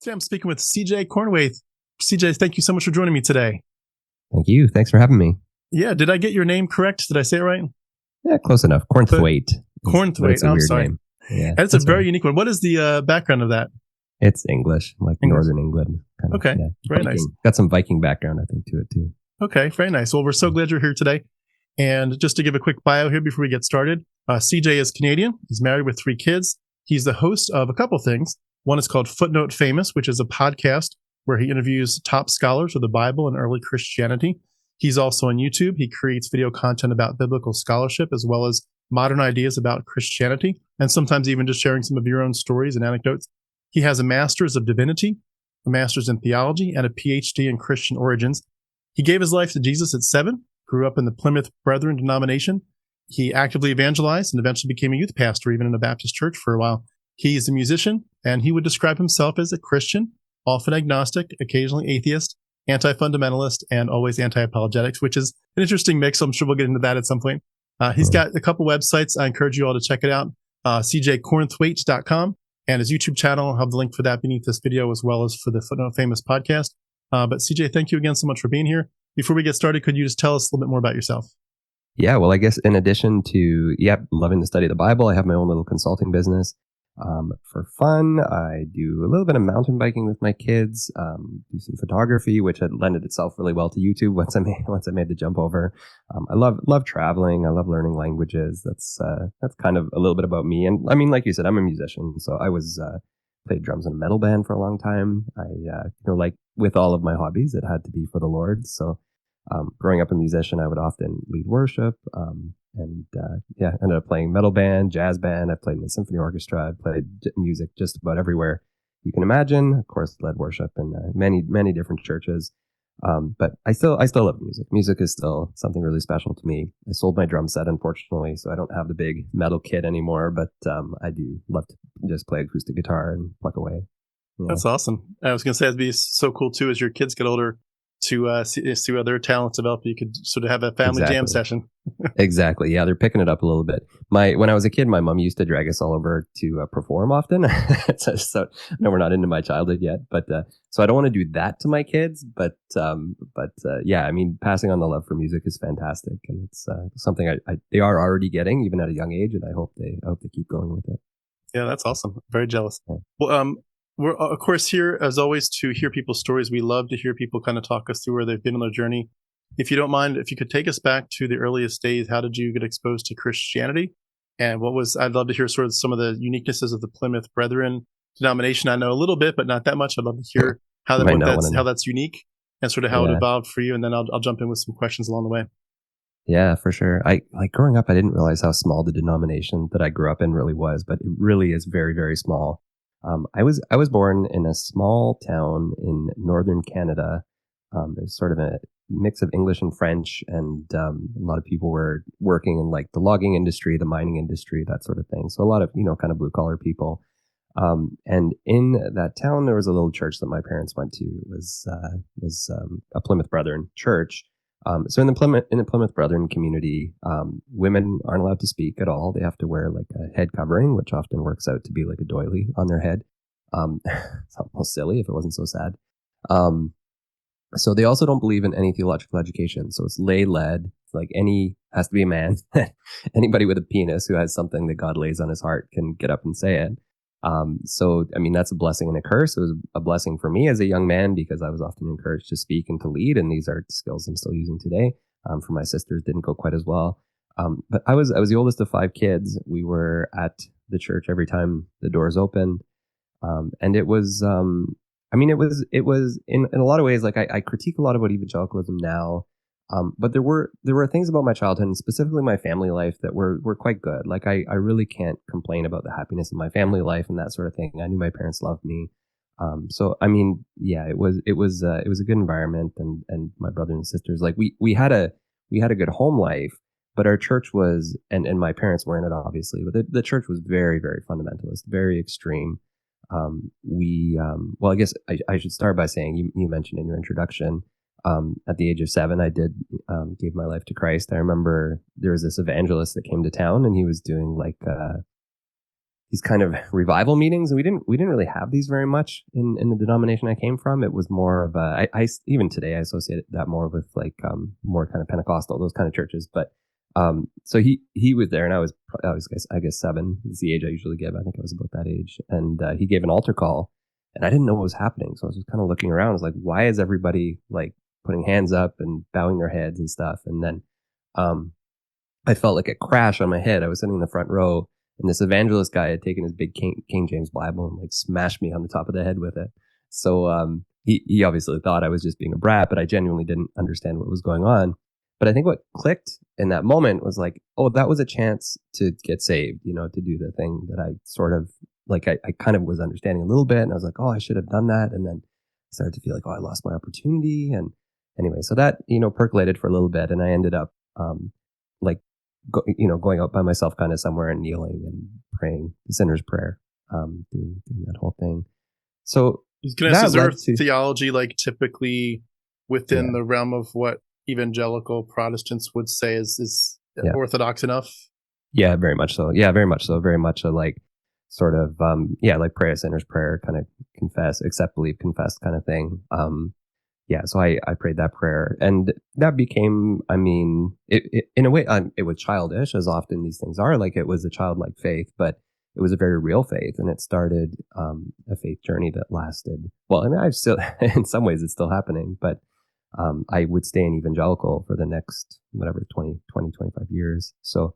Today I'm speaking with CJ Cornthwaite. CJ, thank you so much for joining me today. Thank you. Thanks for having me. Yeah, did I get your name correct? Did I say it right? Yeah, close enough. Cornthwaite. Cornthwaite. It's a weird name. Yeah, and it's a very unique one. What is the background of that? It's English, like English. Northern England. Kind of, okay, yeah. very Viking. nice. Got some Viking background, I think, to it too. Okay, very nice. Well, we're so glad you're here today. And just to give a quick bio here before we get started, CJ is Canadian. He's married with 3 kids. He's the host of a couple things. One is called Footnote Famous, which is a podcast where he interviews top scholars of the Bible and early Christianity. He's also on YouTube. He creates video content about biblical scholarship as well as modern ideas about Christianity, and sometimes even just sharing some of your own stories and anecdotes. He has a master's of divinity, a master's in theology, and a PhD in Christian origins. He gave his life to Jesus at 7, grew up in the Plymouth Brethren denomination. He actively evangelized and eventually became a youth pastor, even in a Baptist church for a while. He's a musician, and he would describe himself as a Christian, often agnostic, occasionally atheist, anti-fundamentalist, and always anti-apologetics, which is an interesting mix. So I'm sure we'll get into that at some point. He's got a couple websites. I encourage you all to check it out. cjcornthwaite.com, and his YouTube channel. I'll have the link for that beneath this video, as well as for the Footnote Famous podcast. But CJ, thank you again so much for being here. Before we get started, could you just tell us a little bit more about yourself? Yeah, well, I guess in addition to, loving to study the Bible, I have my own little consulting business. For fun, I do a little bit of mountain biking with my kids, do some photography, which had lended itself really well to YouTube once I made the jump over. I love traveling. I love learning languages. That's kind of a little bit about me. And I mean, like you said, I'm a musician. So I played drums in a metal band for a long time. Like with all of my hobbies, it had to be for the Lord. So, growing up a musician, I would often lead worship, ended up playing metal band, jazz band. I played in a symphony orchestra. I played music just about everywhere you can imagine. Of course, led worship in many different churches. But I still love music. Music is still something really special to me. I sold my drum set, unfortunately, so I don't have the big metal kit anymore. But I do love to just play acoustic guitar and pluck away. Yeah. That's awesome. I was going to say it'd be so cool too as your kids get older to see other talents develop. You could sort of have a family jam session. Exactly. Yeah, they're picking it up a little bit. When I was a kid, my mom used to drag us all over to perform often. So no, we're not into my childhood yet, but so I don't want to do that to my kids. But yeah, I mean, passing on the love for music is fantastic, and it's something they are already getting even at a young age, and I hope they keep going with it. Yeah, that's awesome. Very jealous. Yeah. Well, we're, of course, here, as always, to hear people's stories. We love to hear people kind of talk us through where they've been on their journey. If you don't mind, if you could take us back to the earliest days, how did you get exposed to Christianity? And I'd love to hear sort of some of the uniquenesses of the Plymouth Brethren denomination. I know a little bit, but not that much. I'd love to hear how that's unique and sort of how it evolved for you. And then I'll jump in with some questions along the way. Yeah, for sure. Growing up, I didn't realize how small the denomination that I grew up in really was, but it really is very, very small. I was born in a small town in northern Canada. It was sort of a mix of English and French, and a lot of people were working in like the logging industry, the mining industry, that sort of thing. So a lot of kind of blue collar people. And in that town, there was a little church that my parents went to. It was a Plymouth Brethren church. So in the Plymouth Brethren community, women aren't allowed to speak at all. They have to wear like a head covering, which often works out to be like a doily on their head. It's almost silly if it wasn't so sad. So they also don't believe in any theological education. So it's lay-led. Like has to be a man. Anybody with a penis who has something that God lays on his heart can get up and say it. So, I mean, that's a blessing and a curse. It was a blessing for me as a young man because I was often encouraged to speak and to lead. And these are skills I'm still using today. For my sisters, didn't go quite as well. But I was the oldest of 5 kids. We were at the church every time the doors opened. And it was, it was in a lot of ways, like I critique a lot about evangelicalism now. But there were things about my childhood and specifically my family life that were quite good. Like I really can't complain about the happiness of my family life and that sort of thing. I knew my parents loved me. So I mean, yeah, it was a good environment, and my brothers and sisters, like we had a good home life, but our church was, and my parents were in it obviously, but the church was very, very fundamentalist, very extreme. Well, I guess I should start by saying you mentioned in your introduction, at the age of 7, I did gave my life to Christ. I remember there was this evangelist that came to town, and he was doing like these kind of revival meetings, and we didn't really have these very much in the denomination I came from. It was more of I even today I associate that more with like more kind of Pentecostal, those kind of churches. But so he was there, and I was I guess 7 is the age I usually give. I think I was about that age, and he gave an altar call, and I didn't know what was happening, so I was just kind of looking around. I was like, why is everybody like putting hands up and bowing their heads and stuff? And then I felt like a crash on my head. I was sitting in the front row, and this evangelist guy had taken his big King James Bible and like smashed me on the top of the head with it. So he obviously thought I was just being a brat, but I genuinely didn't understand what was going on. But I think what clicked in that moment was like, oh, that was a chance to get saved, to do the thing that I sort of like, I kind of was understanding a little bit. And I was like, oh, I should have done that. And then I started to feel like, oh, I lost my opportunity. And anyway, so that, percolated for a little bit. And I ended up, like, going out by myself kind of somewhere and kneeling and praying the sinner's prayer, doing that whole thing. So can I ask, is there theology like typically within the realm of what evangelical Protestants would say is orthodox enough? Yeah, very much so. Yeah, very much so. Very much a like sort of like pray a sinner's prayer, kind of confess, accept, believe, confess kind of thing. So I prayed that prayer, and that became, it in a way, it was childish, as often these things are. Like, it was a childlike faith, but it was a very real faith, and it started a faith journey that lasted. Well, I've still, in some ways, it's still happening, but I would stay in evangelical for the next, 20, 25 years. So,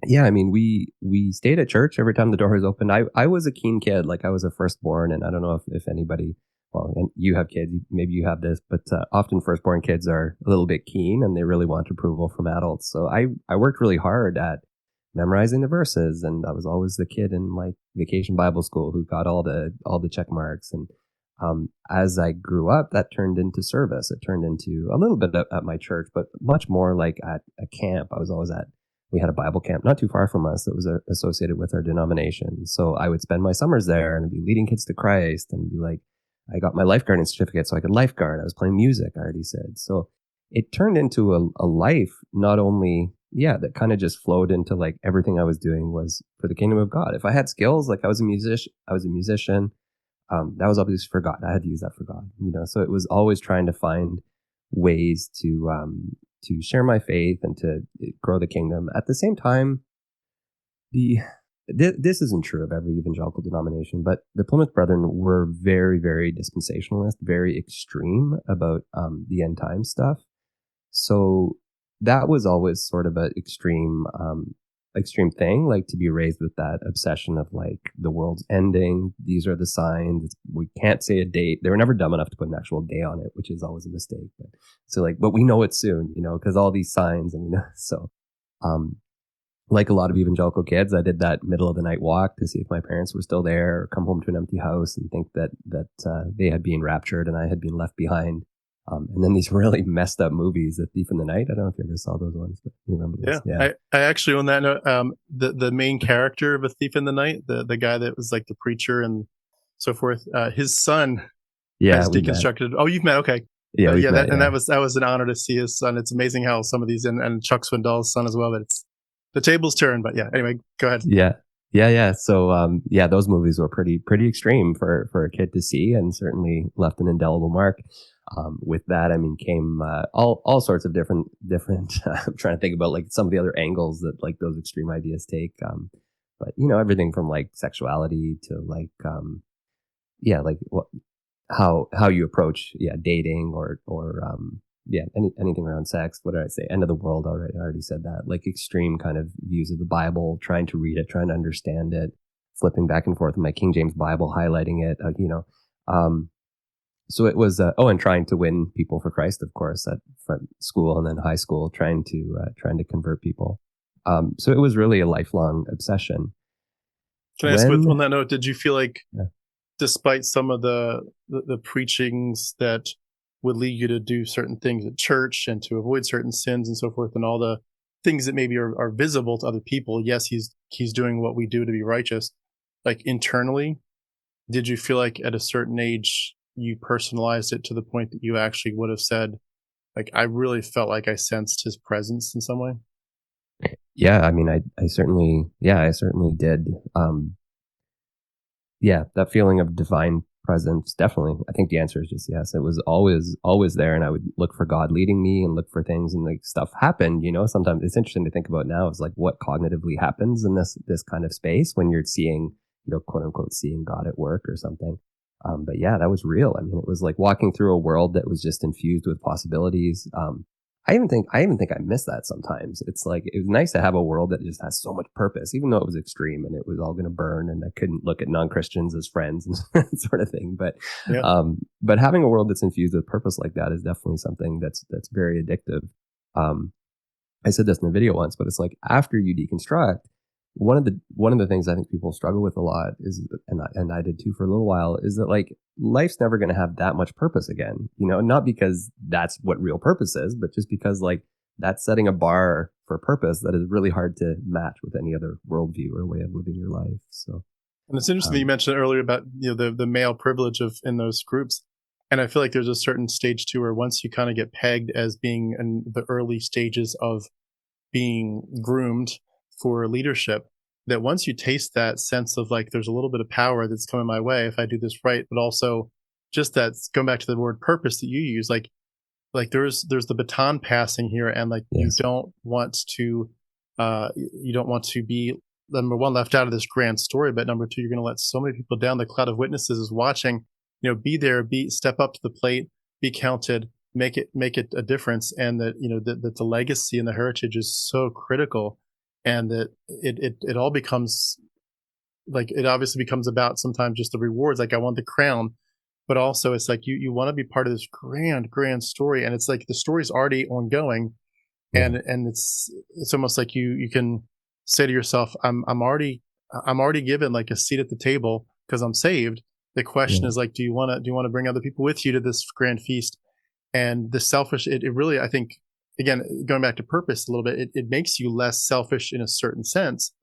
we stayed at church every time the door was open. I was a keen kid, like I was a firstborn, and I don't know if anybody, well, and you have kids, maybe you have this, but often firstborn kids are a little bit keen and they really want approval from adults. So I worked really hard at memorizing the verses, and I was always the kid in like vacation Bible school who got all the check marks. And as I grew up, that turned into service. It turned into a little bit at my church, but much more like at a camp. We had a Bible camp not too far from us that was associated with our denomination. So I would spend my summers there and be leading kids to Christ, and be like, I got my lifeguarding certificate so I could lifeguard. I was playing music, I already said. So it turned into a life, not only, that kind of just flowed into like everything I was doing was for the kingdom of God. If I had skills, like I was a musician. That was obviously for God. I had to use that for God, so it was always trying to find ways to share my faith and to grow the kingdom. At the same time, this isn't true of every evangelical denomination, but the Plymouth Brethren were very, very dispensationalist, very extreme about the end time stuff. So that was always sort of an extreme thing, like to be raised with that obsession of like the world's ending. These are the signs. We can't say a date. They were never dumb enough to put an actual day on it, which is always a mistake. But we know it's soon, because all these signs, and so. Like a lot of evangelical kids, I did that middle of the night walk to see if my parents were still there, or come home to an empty house and think that they had been raptured and I had been left behind. And then these really messed up movies, The Thief in the Night. I don't know if you ever saw those ones, but you remember those. Yeah. I actually, on that note, the main character of A Thief in the Night, the guy that was like the preacher and so forth, his son has deconstructed. Met. Oh, you've met? Okay. Yeah. That was an honor to see his son. It's amazing how some of these, and Chuck Swindoll's son as well, but the tables turn. But anyway, go ahead. Yeah. So, those movies were pretty extreme for a kid to see, and certainly left an indelible mark. With that, came all sorts of different. I'm trying to think about like some of the other angles that like those extreme ideas take. But everything from like sexuality to like, like how you approach dating or anything around sex. What did I say? End of the world. I already said that. Like extreme kind of views of the Bible, trying to read it, trying to understand it, flipping back and forth in my King James Bible, highlighting it. So it was, and trying to win people for Christ, of course, at school and then high school, trying to convert people. So it was really a lifelong obsession. Can I ask, on that note, did you feel like, despite some of the preachings that would lead you to do certain things at church and to avoid certain sins and so forth, and all the things that maybe are visible to other people, yes, he's doing what we do to be righteous, like internally, did you feel like at a certain age you personalized it to the point that you actually would have said, like, I really felt like I sensed his presence in some way? Yeah, I mean, I certainly, yeah, I certainly did. Yeah, that feeling of divine presence, definitely. I think the answer is just yes. It was always there, and I would look for God leading me and look for things, and like stuff happened. Sometimes it's interesting to think about now. Is like what cognitively happens in this kind of space when you're seeing, quote unquote, seeing God at work or something. But yeah, that was real. I mean, it was like walking through a world that was just infused with possibilities. I even think I miss that sometimes. It's like, it was nice to have a world that just has so much purpose, even though it was extreme and it was all going to burn and I couldn't look at non-Christians as friends and sort of thing. Yeah. But having a world that's infused with purpose like that is definitely something that's very addictive. Um, I said this in a video once, but it's like after you deconstruct, one of the things I think people struggle with a lot is, and I did too for a little while, is that like life's never going to have that much purpose again. Not because that's what real purpose is, but just because like that's setting a bar for purpose that is really hard to match with any other worldview or way of living your life. So, And it's interesting that you mentioned earlier about the male privilege of in those groups, and I feel like there's a certain stage too where once you kind of get pegged as being in the early stages of being groomed for leadership, that once you taste that sense of like there's a little bit of power that's coming my way if I do this right, but also just that, going back to the word purpose that you use, like there's the baton passing here, and like yes. you don't want to be, number one, left out of this grand story, but number two, you're going to let so many people down. The cloud of witnesses is watching. Be there, step up to the plate, be counted, make it a difference, and that that the legacy and the heritage is so critical, and that it all becomes like, it obviously becomes about sometimes just the rewards. Like, I want the crown, but also it's like you want to be part of this grand story, and it's like the story's already ongoing, Yeah. and it's almost like you can say to yourself, I'm already given like a seat at the table because I'm saved. The question Yeah. is like, do you want to bring other people with you to this grand feast? And the selfish, it really, I think, again, going back to purpose a little bit, it makes you less selfish in a certain sense,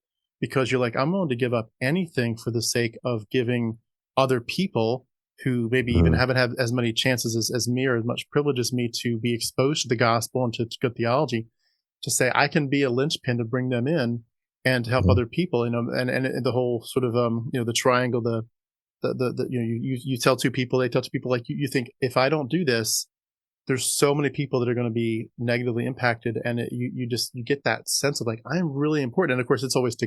because you're like, I'm willing to give up anything for the sake of giving other people who maybe even Mhm. haven't had as many chances as me, or as much privilege as me, to be exposed to the gospel and to good theology, to say I can be a linchpin to bring them in and to help Yeah. other people, and the whole sort of the triangle, the you tell two people, they tell two people, like you think, if I don't do this, there's so many people that are going to be negatively impacted, and you get that sense of like, I'm really important. And of course, it's always to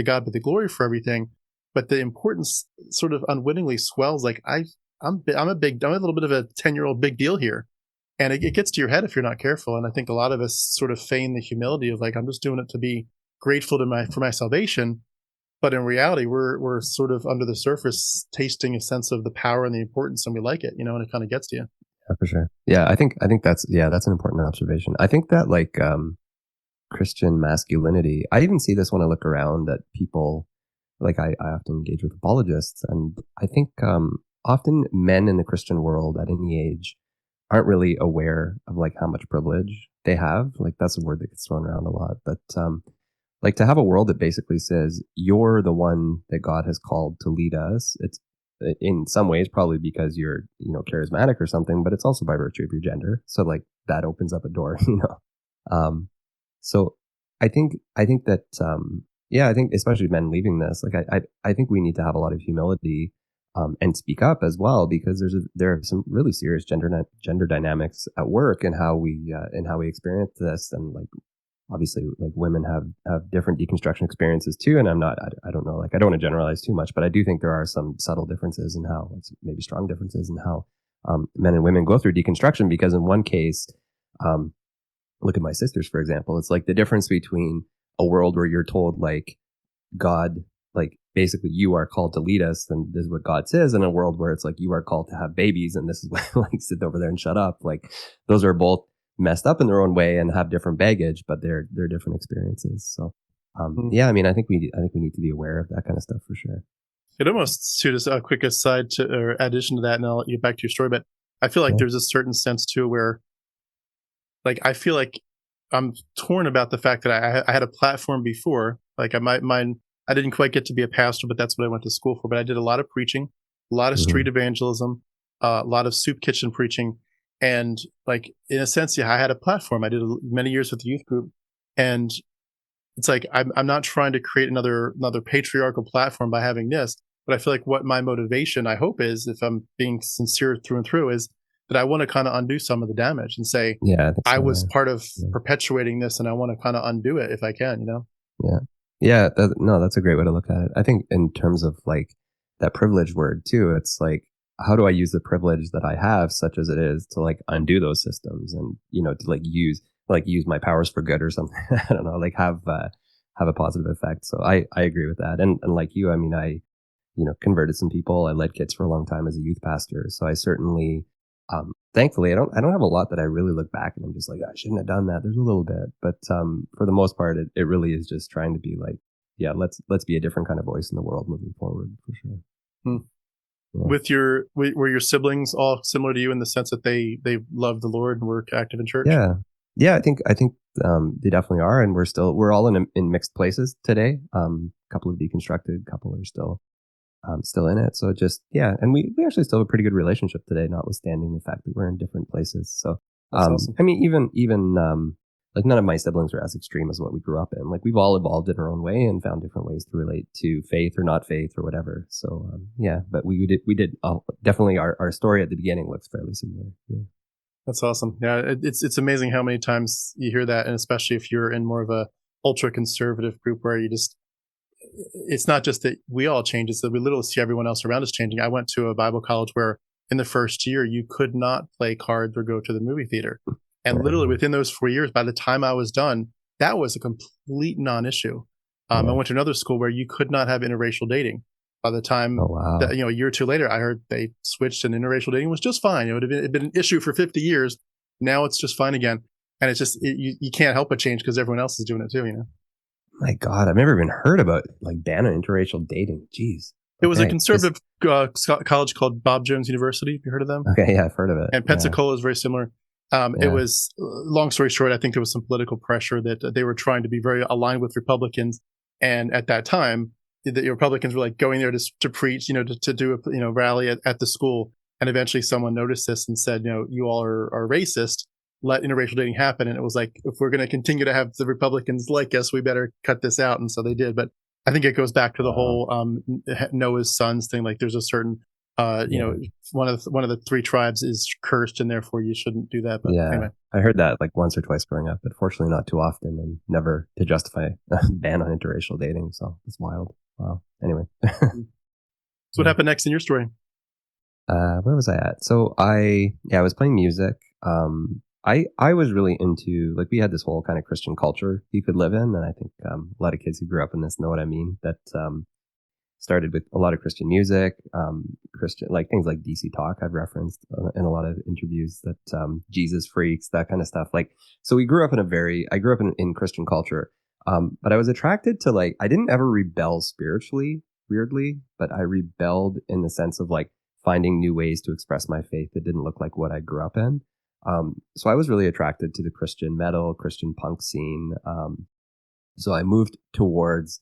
God be the glory for everything, but the importance sort of unwittingly swells. Like, I'm a little bit of a 10-year-old big deal here, and it gets to your head if you're not careful. And I think a lot of us sort of feign the humility of like, I'm just doing it to be grateful for my salvation, but in reality, we're sort of under the surface tasting a sense of the power and the importance, and we like it, and it kind of gets to you. Yeah, for sure. Yeah, I think that's an important observation. I think that like Christian masculinity, I even see this when I look around at people, like I often engage with apologists, and I think often men in the Christian world at any age aren't really aware of like how much privilege they have. Like that's a word that gets thrown around a lot, but like to have a world that basically says you're the one that God has called to lead us. It's in some ways probably because you're charismatic or something, but it's also by virtue of your gender. So like that opens up a door, Um, so I think that yeah, I think especially men leaving this, like I think we need to have a lot of humility and speak up as well, because there are some really serious gender dynamics at work and how we experience this. And like obviously like women have different deconstruction experiences too, and I don't know, like I don't want to generalize too much, but I do think there are some subtle differences in how, maybe strong differences in how men and women go through deconstruction. Because in one case, um, look at my sisters, for example. It's like the difference between a world where you're told like God, like basically you are called to lead us and this is what God says, and a world where it's like you are called to have babies and this is what, like sit over there and shut up. Like those are both messed up in their own way and have different baggage, but they're different experiences. So yeah, I mean, I think we need to be aware of that kind of stuff for sure. It almost, to just a quick aside to, or addition to that, and I'll let you get back to your story, but I feel like Yeah. there's a certain sense too where, like, I feel like I'm torn about the fact that I had a platform before. Like, I didn't quite get to be a pastor, but that's what I went to school for. But I did a lot of preaching, a lot of Hmm. street evangelism, a lot of soup kitchen preaching, and like, in a sense, yeah, I had a platform. I did many years with the youth group, and it's like I'm not trying to create another patriarchal platform by having this, but I feel like what my motivation, I hope, is, if I'm being sincere through and through, is that I want to kind of undo some of the damage and say Yeah, I think I so. was part of Yeah. perpetuating this, and I want to kind of undo it if I can, you know? Yeah. Yeah. No, that's a great way to look at it. I think in terms of like that privilege word too, it's like, how do I use the privilege that I have, such as it is, to like undo those systems and, to use my powers for good or something. I don't know, like have a positive effect. So I agree with that. And like you, I mean, I, converted some people. I led kids for a long time as a youth pastor. So I certainly, thankfully, I don't have a lot that I really look back and I'm just like, I shouldn't have done that. There's a little bit, but for the most part, it really is just trying to be like, yeah, let's be a different kind of voice in the world moving forward, for sure. Hmm. Yeah. Were your siblings all similar to you in the sense that they loved the Lord and were active in church? Yeah. I think they definitely are, and we're all in mixed places today. A couple of deconstructed, couple are still in it. So just, yeah. And we actually still have a pretty good relationship today, notwithstanding the fact that we're in different places. So, That's awesome. I mean, even like none of my siblings are as extreme as what we grew up in. Like we've all evolved in our own way and found different ways to relate to faith or not faith or whatever. So, yeah, but we did definitely our story at the beginning looks fairly similar. Yeah. That's awesome. Yeah. It's amazing how many times you hear that. And especially if you're in more of a ultra conservative group where it's not just that we all change, it's that we literally see everyone else around us changing. I went to a Bible college where in the first year you could not play cards or go to the movie theater. And literally within those 4 years, by the time I was done, that was a complete non-issue. I went to another school where you could not have interracial dating. By the time that, a year or two later, I heard they switched and interracial dating was just fine. It had been an issue for 50 years. Now it's just fine again. And it's just, you can't help but change because everyone else is doing it too, you know? My God, I've never even heard about like banning interracial dating. Jeez. It was a conservative college called Bob Jones University. Have you heard of them? Okay, yeah, I've heard of it. And Pensacola is very similar. It was, long story short, I think there was some political pressure that they were trying to be very aligned with Republicans. And at that time, the Republicans were like going there to preach, to do a rally at the school. And eventually someone noticed this and said, you all are racist. Let interracial dating happen. And it was like, if we're going to continue to have the Republicans like us, we better cut this out. And so they did. But I think it goes back to the whole Noah's sons thing. Like there's a certain, one of the three tribes is cursed, and therefore you shouldn't do that. But anyway. I heard that like once or twice growing up, but fortunately not too often, and never to justify a ban on interracial dating. So it's wild. Wow. Anyway. So what happened next in your story? Where was I at? So I was playing music. I was really into, like, we had this whole kind of Christian culture you could live in. And I think a lot of kids who grew up in this know what I mean. That started with a lot of Christian music, Christian, like things like DC Talk I've referenced in a lot of interviews, that Jesus freaks, that kind of stuff. Like, so I grew up in Christian culture. But I was attracted to, like, I didn't ever rebel spiritually, weirdly, but I rebelled in the sense of like finding new ways to express my faith that didn't look like what I grew up in. So I was really attracted to the Christian metal, Christian punk scene. So I moved towards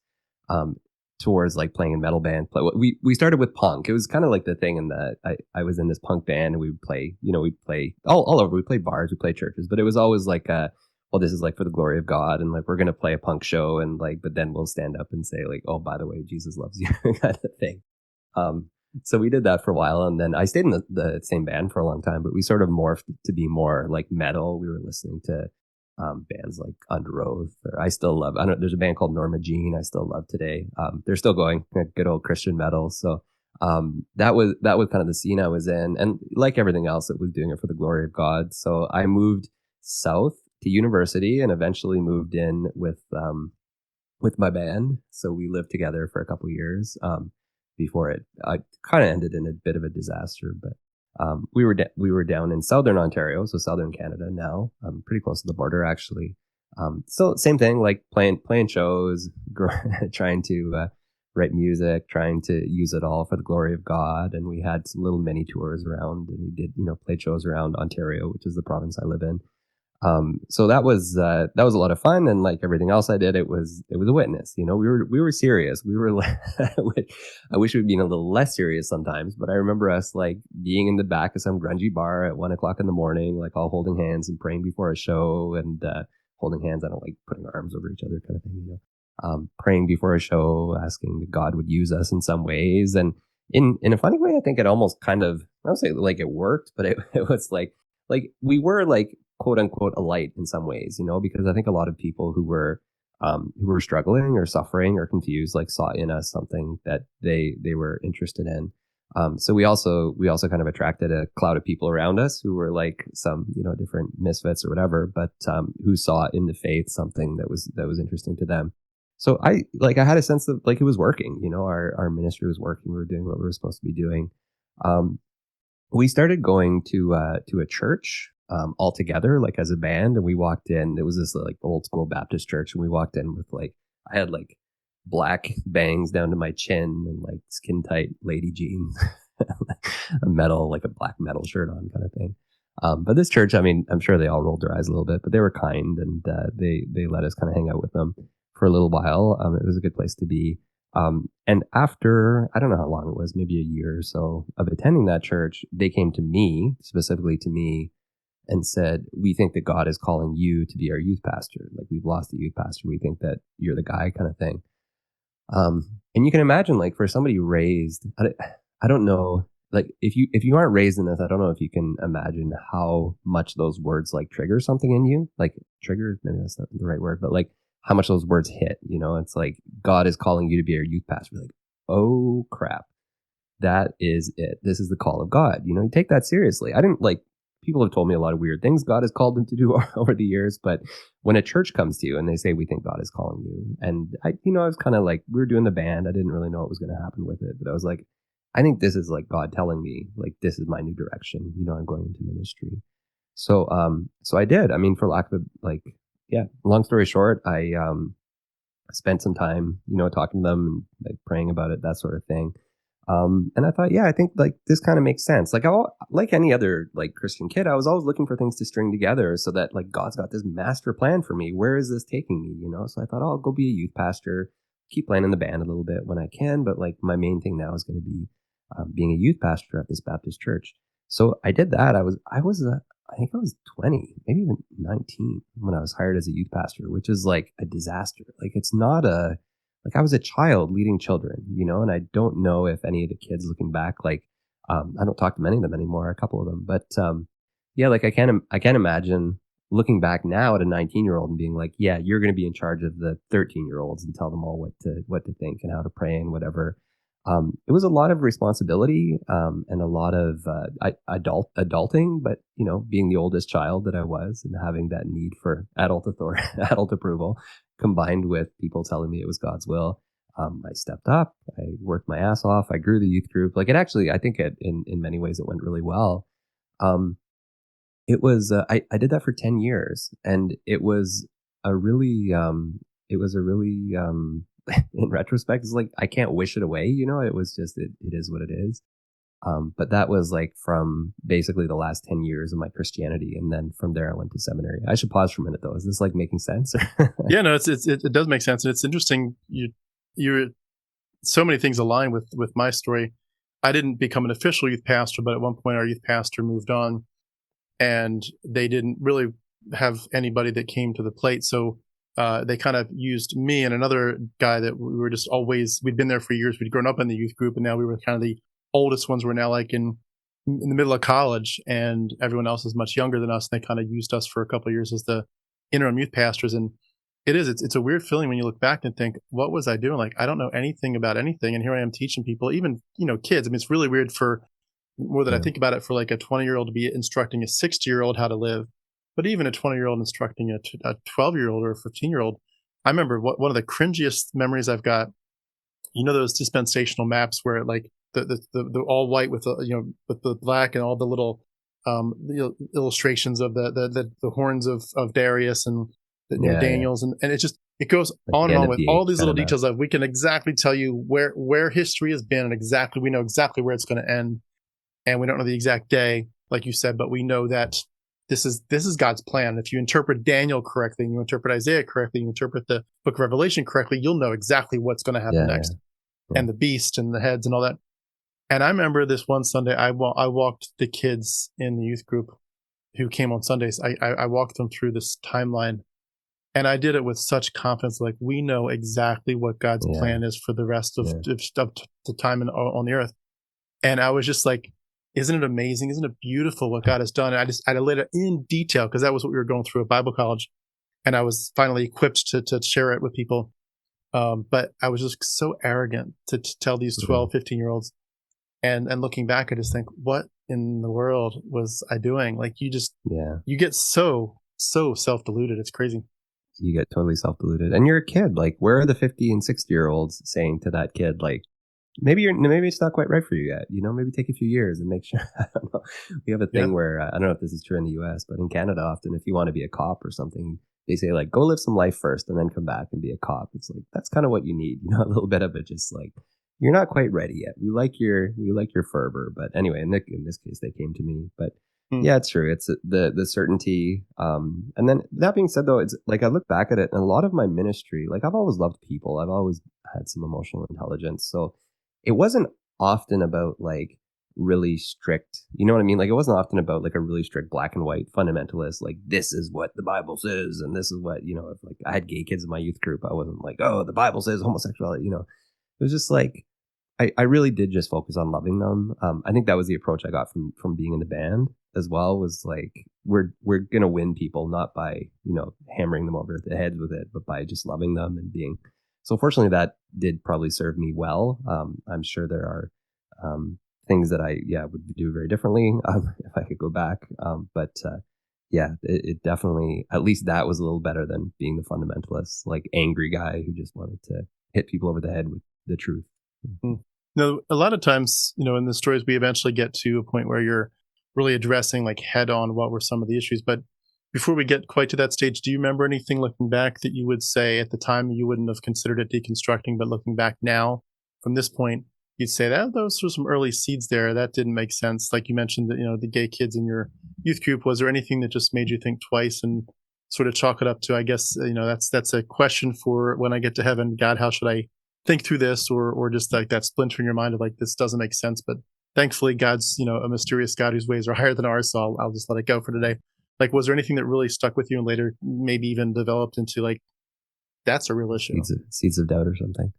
like playing in metal band. We started with punk. It was kind of like the thing in that I was in this punk band, and we would play, we'd play all over. We played bars, we played churches, but it was always like, well, this is like for the glory of God, and like we're going to play a punk show, and like, but then we'll stand up and say like, oh, by the way, Jesus loves you, kind of thing. So we did that for a while, and then I stayed in the same band for a long time, but we sort of morphed to be more like metal. We were listening to bands like Under Oath, or I still love, there's a band called Norma Jean I still love today. They're still going, good old Christian metal. So that was kind of the scene I was in, and like everything else, it was doing it for the glory of God. So I moved south to university and eventually moved in with my band. So we lived together for a couple of years before it kind of ended in a bit of a disaster. But we were down in southern Ontario, so southern Canada now, pretty close to the border actually. So same thing, like playing shows, trying to write music, trying to use it all for the glory of God. And we had some little mini tours around, and we did, played shows around Ontario, which is the province I live in. So that was a lot of fun. And like everything else I did, it was a witness. We were serious. We were I wish we'd been a little less serious sometimes, but I remember us like being in the back of some grungy bar at 1 o'clock in the morning, like all holding hands and praying before a show. And holding hands. I don't like putting our arms over each other kind of thing, praying before a show, asking that God would use us in some ways. And in a funny way, I think it almost kind of, I don't say like it worked, but it was like we were like quote unquote a light in some ways, because I think a lot of people who were struggling or suffering or confused, like saw in us something that they were interested in. So we also kind of attracted a cloud of people around us who were like some, different misfits or whatever, but who saw in the faith something that was interesting to them. So I had a sense that like it was working, our ministry was working. We were doing what we were supposed to be doing. We started going to a church all together, like as a band, and we walked in. It was this like old school Baptist church, and we walked in with like I had like black bangs down to my chin and like skin tight lady jeans, a black metal shirt on kind of thing. But this church, I mean, I'm sure they all rolled their eyes a little bit, but they were kind, and they let us kind of hang out with them for a little while. It was a good place to be. And after, I don't know how long it was, maybe a year or so of attending that church, they came to me, specifically to me, and said, we think that God is calling you to be our youth pastor. Like, we've lost a youth pastor. We think that you're the guy, kind of thing. And you can imagine, like, for somebody raised, I don't know, like, if you aren't raised in this, I don't know if you can imagine how much those words like trigger something in you. Like, trigger, maybe that's not the right word, but like how much those words hit, it's like, God is calling you to be our youth pastor. Like, oh crap, that is it. This is the call of God. You take that seriously. I didn't like, people have told me a lot of weird things God has called them to do over the years, but when a church comes to you and they say, we think God is calling you, and I was kind of like, we were doing the band. I didn't really know what was going to happen with it, but I was like, I think this is like God telling me, like, this is my new direction. I'm going into ministry. So I did. I mean, for lack of long story short, I spent some time, talking to them and like praying about it, that sort of thing. And I thought, I think like this kind of makes sense. Like like any other like Christian kid, I was always looking for things to string together so that like God's got this master plan for me. Where is this taking me? So I thought, I'll go be a youth pastor, keep playing in the band a little bit when I can. But like my main thing now is going to be being a youth pastor at this Baptist church. So I did that. I think I was 20, maybe even 19 when I was hired as a youth pastor, which is like a disaster. Like, it's not like I was a child leading children, and I don't know if any of the kids looking back, like, I don't talk to many of them anymore, a couple of them, but, like I can't imagine looking back now at a 19-year-old and being like, you're going to be in charge of the 13-year-olds and tell them all what to think and how to pray and whatever. It was a lot of responsibility, and a lot of, adulting, but, being the oldest child that I was and having that need for adult authority, adult approval, combined with people telling me it was God's will. I stepped up, I worked my ass off, I grew the youth group. Like, it actually, I think in many ways it went really well. It was, I did that for 10 years, and it was a really, in retrospect, it's like, I can't wish it away. It was just, it is what it is. But that was like from basically the last 10 years of my Christianity. And then from there, I went to seminary. I should pause for a minute though. Is this like making sense? Yeah, no, it does make sense. And it's interesting. You so many things align with my story. I didn't become an official youth pastor, but at one point our youth pastor moved on and they didn't really have anybody that came to the plate. So they kind of used me and another guy that we were just we'd been there for years. We'd grown up in the youth group, and now we were kind of the oldest ones. We're now like in the middle of college, and everyone else is much younger than us. And they kind of used us for a couple of years as the interim youth pastors. And it's a weird feeling when you look back and think, what was I doing? Like, I don't know anything about anything. And here I am teaching people, even, kids. I mean, it's really weird more than I think about it, for like a 20-year-old to be instructing a 60-year-old how to live. But even a 20-year-old instructing a 12-year-old or a 15-year-old, I remember one of the cringiest memories I've got. Those dispensational maps where like the all white with with the black and all the little illustrations of the horns of Darius and Daniels, and it goes like on and on with all these little details of we can exactly tell you where history has been, and we know exactly where it's going to end, and we don't know the exact day, like you said, but we know that this is God's plan. If you interpret Daniel correctly, and you interpret Isaiah correctly, you interpret the book of Revelation correctly, you'll know exactly what's going to happen next, and the beast and the heads and all that. And I remember this one Sunday, I walked the kids in the youth group who came on Sundays. I walked them through this timeline And I did it with such confidence, like we know exactly what God's Yeah. plan is for the rest of, Yeah. of the time on the earth. And I was just like, isn't it amazing? Isn't it beautiful what God has done? And I laid it in detail because that was what we were going through at Bible college. And I was finally equipped to share it with people. But I was just so arrogant to tell these 12, 15-year-olds. And looking back, I just think, what in the world was I doing? Like you get so self-deluded. It's crazy. You get totally self-deluded. And you're a kid. Like, where are the 50 and 60-year-olds saying to that kid, like, maybe it's not quite right for you yet. Maybe take a few years and make sure. I don't know. We have a thing where I don't know if this is true in the U.S., but in Canada, often if you want to be a cop or something, they say like, go live some life first and then come back and be a cop. It's like, that's kind of what you need. A little bit of it, just like, you're not quite ready yet. We like your fervor, but anyway, in this case, they came to me. But yeah, it's true. It's the certainty. And then that being said, though, it's like I look back at it, and a lot of my ministry, like I've always loved people. I've always had some emotional intelligence, so it wasn't often about like really strict, you know what I mean? Like it wasn't often about like a really strict black and white fundamentalist, like this is what the Bible says and this is what, if like I had gay kids in my youth group, I wasn't like, oh, the Bible says homosexuality, It was just like, I really did just focus on loving them. I think that was the approach I got from being in the band as well, was like, we're going to win people, not by, hammering them over the heads with it, but by just loving them and being. So fortunately, that did probably serve me well. I'm sure there are things that I would do very differently if I could go back. But it definitely, at least that was a little better than being the fundamentalist, like angry guy who just wanted to hit people over the head with the truth. No, a lot of times, in the stories, we eventually get to a point where you're really addressing like head on what were some of the issues. But before we get quite to that stage, do you remember anything looking back that you would say at the time you wouldn't have considered it deconstructing, but looking back now from this point, you'd say that those were some early seeds there. That didn't make sense. Like you mentioned that, the gay kids in your youth group, was there anything that just made you think twice and sort of chalk it up to, I guess, that's a question for when I get to heaven, God, how should I think through this, or just like that splinter in your mind of like, this doesn't make sense. But thankfully God's, a mysterious God whose ways are higher than ours. So I'll just let it go for today. Like, was there anything that really stuck with you and later maybe even developed into like, that's a real issue? Seeds of doubt or something.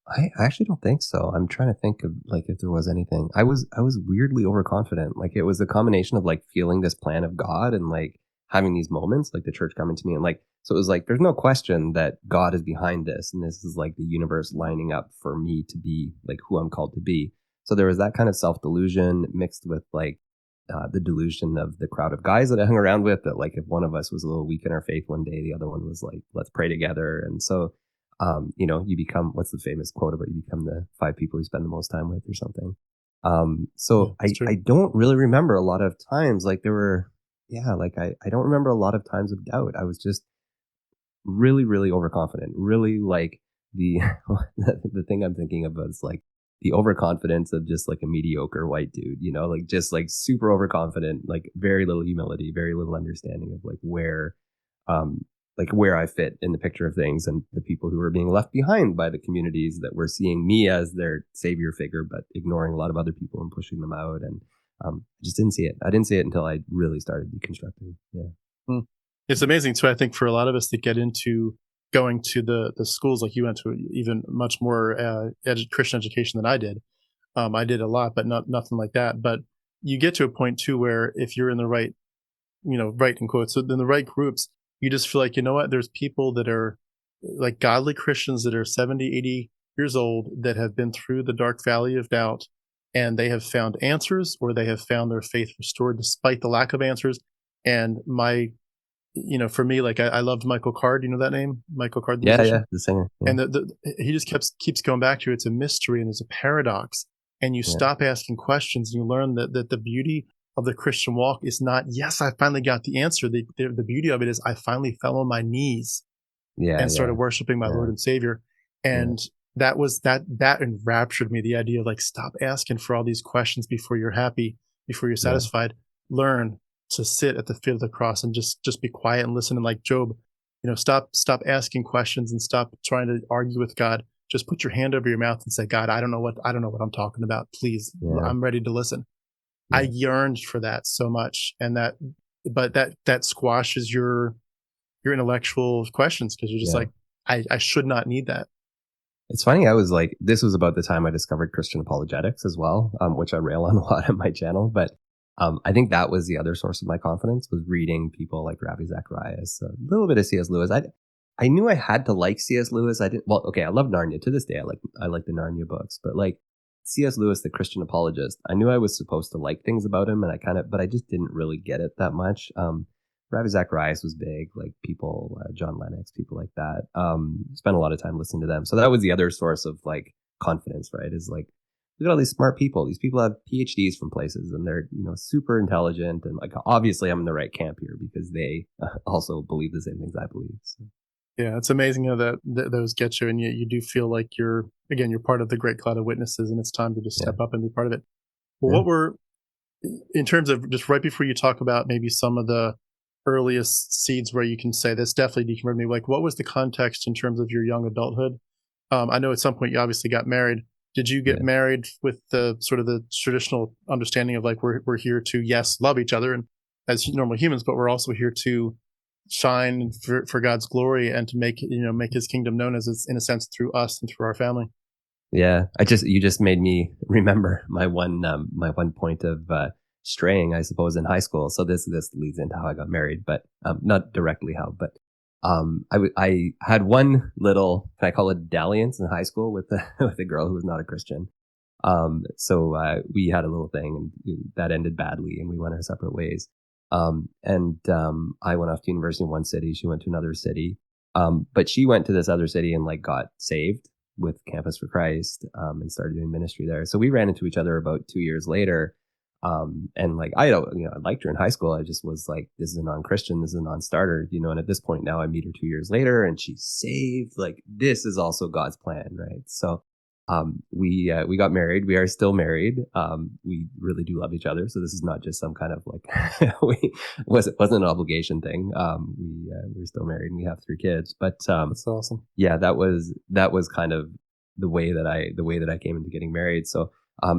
I actually don't think so. I'm trying to think of like if there was anything. I was weirdly overconfident. Like it was a combination of like feeling this plan of God and like having these moments, like the church coming to me and like, so it was like, there's no question that God is behind this. And this is like the universe lining up for me to be like who I'm called to be. So there was that kind of self-delusion mixed with like the delusion of the crowd of guys that I hung around with, that like if one of us was a little weak in our faith one day, the other one was like, let's pray together. And so, you become, what's the famous quote about, you become the 5 people you spend the most time with or something. So I don't really remember a lot of times like there were, I don't remember a lot of times of doubt. I was just really, really overconfident, really like the thing I'm thinking of is like the overconfidence of just like a mediocre white dude, like just like super overconfident, like very little humility, very little understanding of like where I fit in the picture of things, and the people who were being left behind by the communities that were seeing me as their savior figure, but ignoring a lot of other people and pushing them out. And I just didn't see it. I didn't see it until I really started deconstructing. Yeah. It's amazing too. I think for a lot of us that get into going to the schools like you went to, even much more Christian education than I did. I did a lot, but nothing like that. But you get to a point too where if you're in the right, right in quotes, so in the right groups, you just feel like, there's people that are like godly Christians that are 70, 80 years old that have been through the dark valley of doubt, and they have found answers, or they have found their faith restored despite the lack of answers. And for me, like I loved Michael Card. You know that name, Michael Card, the musician? The singer. Yeah. And he just keeps going back to it's a mystery and it's a paradox. And you stop asking questions, and you learn that the beauty of the Christian walk is not, yes, I finally got the answer. The beauty of it is I finally fell on my knees and started worshiping my Lord and Savior. And that enraptured me. The idea of like, stop asking for all these questions before you're happy, before you're satisfied. Learn to sit at the feet of the cross and just be quiet and listen. And like Job, stop asking questions and stop trying to argue with God. Just put your hand over your mouth and say, God, I don't know what I'm talking about. Please, I'm ready to listen. Yeah. I yearned for that so much, and that squashes your your intellectual questions because you're just Yeah. like, I should not need that. It's funny. I was like, this was about the time I discovered Christian apologetics as well, which I rail on a lot on my channel. But I think that was the other source of my confidence, was reading people like Ravi Zacharias, a little bit of C.S. Lewis. I knew I had to like C.S. Lewis. I didn't. Well, okay, I love Narnia to this day. I like the Narnia books, but like C.S. Lewis, the Christian apologist, I knew I was supposed to like things about him, and but I just didn't really get it that much. Ravi Zacharias was big, like people, John Lennox, people like that. Spent a lot of time listening to them. So that was the other source of like confidence, right? Is like, look at all these smart people. These people have PhDs from places and they're, super intelligent. And like, obviously I'm in the right camp here because they also believe the same things I believe. So. Yeah, it's amazing how that those get you, and you do feel like you're part of the great cloud of witnesses, and it's time to just step up and be part of it. Well, Yeah. what were, in terms of just right before you talk about maybe some of the earliest seeds where you can say this definitely deconverted me, like what was the context in terms of your young adulthood? I know at some point you obviously got married. Did you get married with the sort of the traditional understanding of like we're here to, yes, love each other and as normal humans, but we're also here to shine for God's glory and to make his kingdom known as it's in a sense through us and through our family. Yeah. You just made me remember my one point of, straying, I suppose, in high school. So this leads into how I got married, but, not directly how, but, I had one little, can I call it dalliance in high school with with a girl who was not a Christian. So we had a little thing and that ended badly and we went our separate ways. I went off to university in one city. She went to another city. But she went to this other city and like got saved with Campus for Christ, and started doing ministry there. So we ran into each other about 2 years later. And like, I liked her in high school. I just was like, this is a non-Christian, this is a non-starter, and at this point now I meet her 2 years later and she's saved. Like, this is also God's plan, right? So, we got married. We are still married. We really do love each other. So this is not just some kind of like, wasn't an obligation thing. We're still married and we have 3 kids, but, That's awesome. Yeah, that was kind of the way that I came into getting married. So,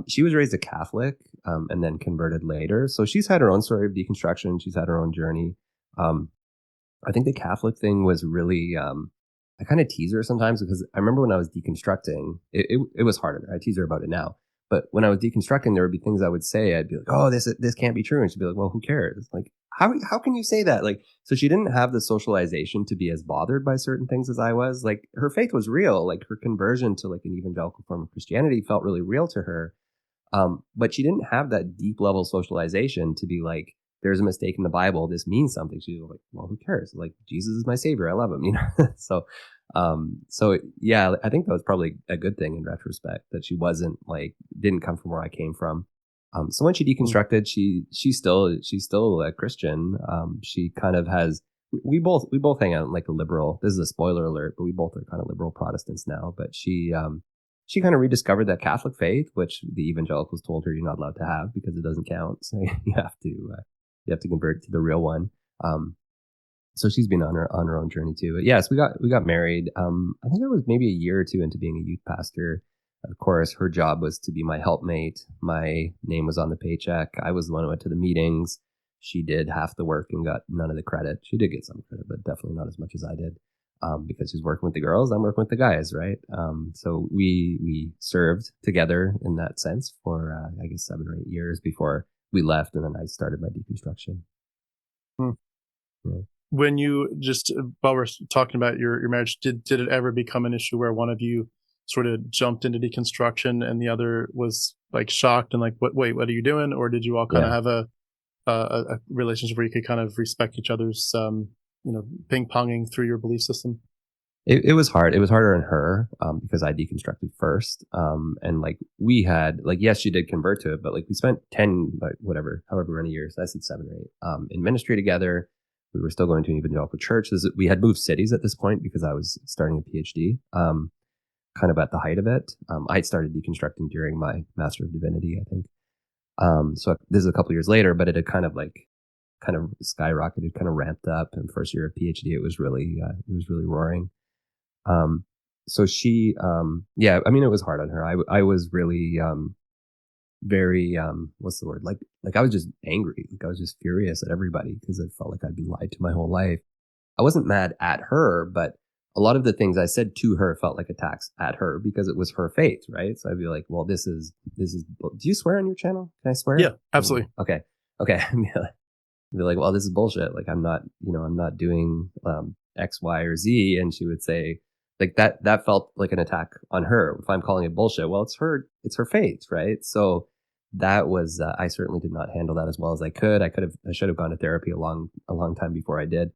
she was raised a Catholic, and then converted later. So she's had her own story of deconstruction. She's had her own journey. I think the Catholic thing was really, I kind of tease her sometimes because I remember when I was deconstructing, it was harder. I tease her about it now. But when I was deconstructing, there would be things I would say. I'd be like, "Oh, this can't be true," and she'd be like, "Well, who cares?" Like, how can you say that? Like, so she didn't have the socialization to be as bothered by certain things as I was. Like, her faith was real. Like, her conversion to like an evangelical form of Christianity felt really real to her. But she didn't have that deep level socialization to be like, there's a mistake in the Bible. This means something. She was like, well, who cares? Like, Jesus is my savior. I love him, so yeah, I think that was probably a good thing in retrospect that she wasn't like, didn't come from where I came from. So when she deconstructed, she's still a Christian. She kind of has, we both hang out in like a liberal, this is a spoiler alert, but we both are kind of liberal Protestants now, but she kind of rediscovered that Catholic faith, which the evangelicals told her you're not allowed to have because it doesn't count. So you have to convert to the real one. So she's been on her own journey too. But yes, we got married. I think I was maybe a year or 2 into being a youth pastor. Of course, her job was to be my helpmate. My name was on the paycheck. I was the one who went to the meetings. She did half the work and got none of the credit. She did get some credit, but definitely not as much as I did. Because she's working with the girls, I'm working with the guys, right? So we served together in that sense for I guess 7 or 8 years before we left, and then I started my deconstruction. Yeah. When you just, while we're talking about your marriage, did it ever become an issue where one of you sort of jumped into deconstruction and the other was like shocked and like, what are you doing? Or did you all kind of have a relationship where you could kind of respect each other's, ping ponging through your belief system? It was hard. It was harder on her, because I deconstructed first. And like we had, like, yes, she did convert to it, but like we spent 10, however many years, I said 7 or 8, in ministry together. We were still going to an evangelical church. We had moved cities at this point because I was starting a PhD, kind of at the height of it. I started deconstructing during my Master of Divinity, I think. So this is a couple years later, but it had kind of skyrocketed, kind of ramped up. And first year of PhD, it was really roaring. So she, I mean, it was hard on her. I was really, very, what's the word? Like I was just angry. Like I was just furious at everybody because I felt like I'd been lied to my whole life. I wasn't mad at her, but a lot of the things I said to her felt like attacks at her because it was her faith, right? So I'd be like, well, this is, do you swear on your channel? Can I swear? Yeah, absolutely. Okay. Okay. Be like, well, this is bullshit. Like, I'm not doing X, Y, or Z. And she would say, like, that felt like an attack on her. If I'm calling it bullshit, well, it's her faith, right? So that was, I certainly did not handle that as well as I could. I should have gone to therapy a long time before I did.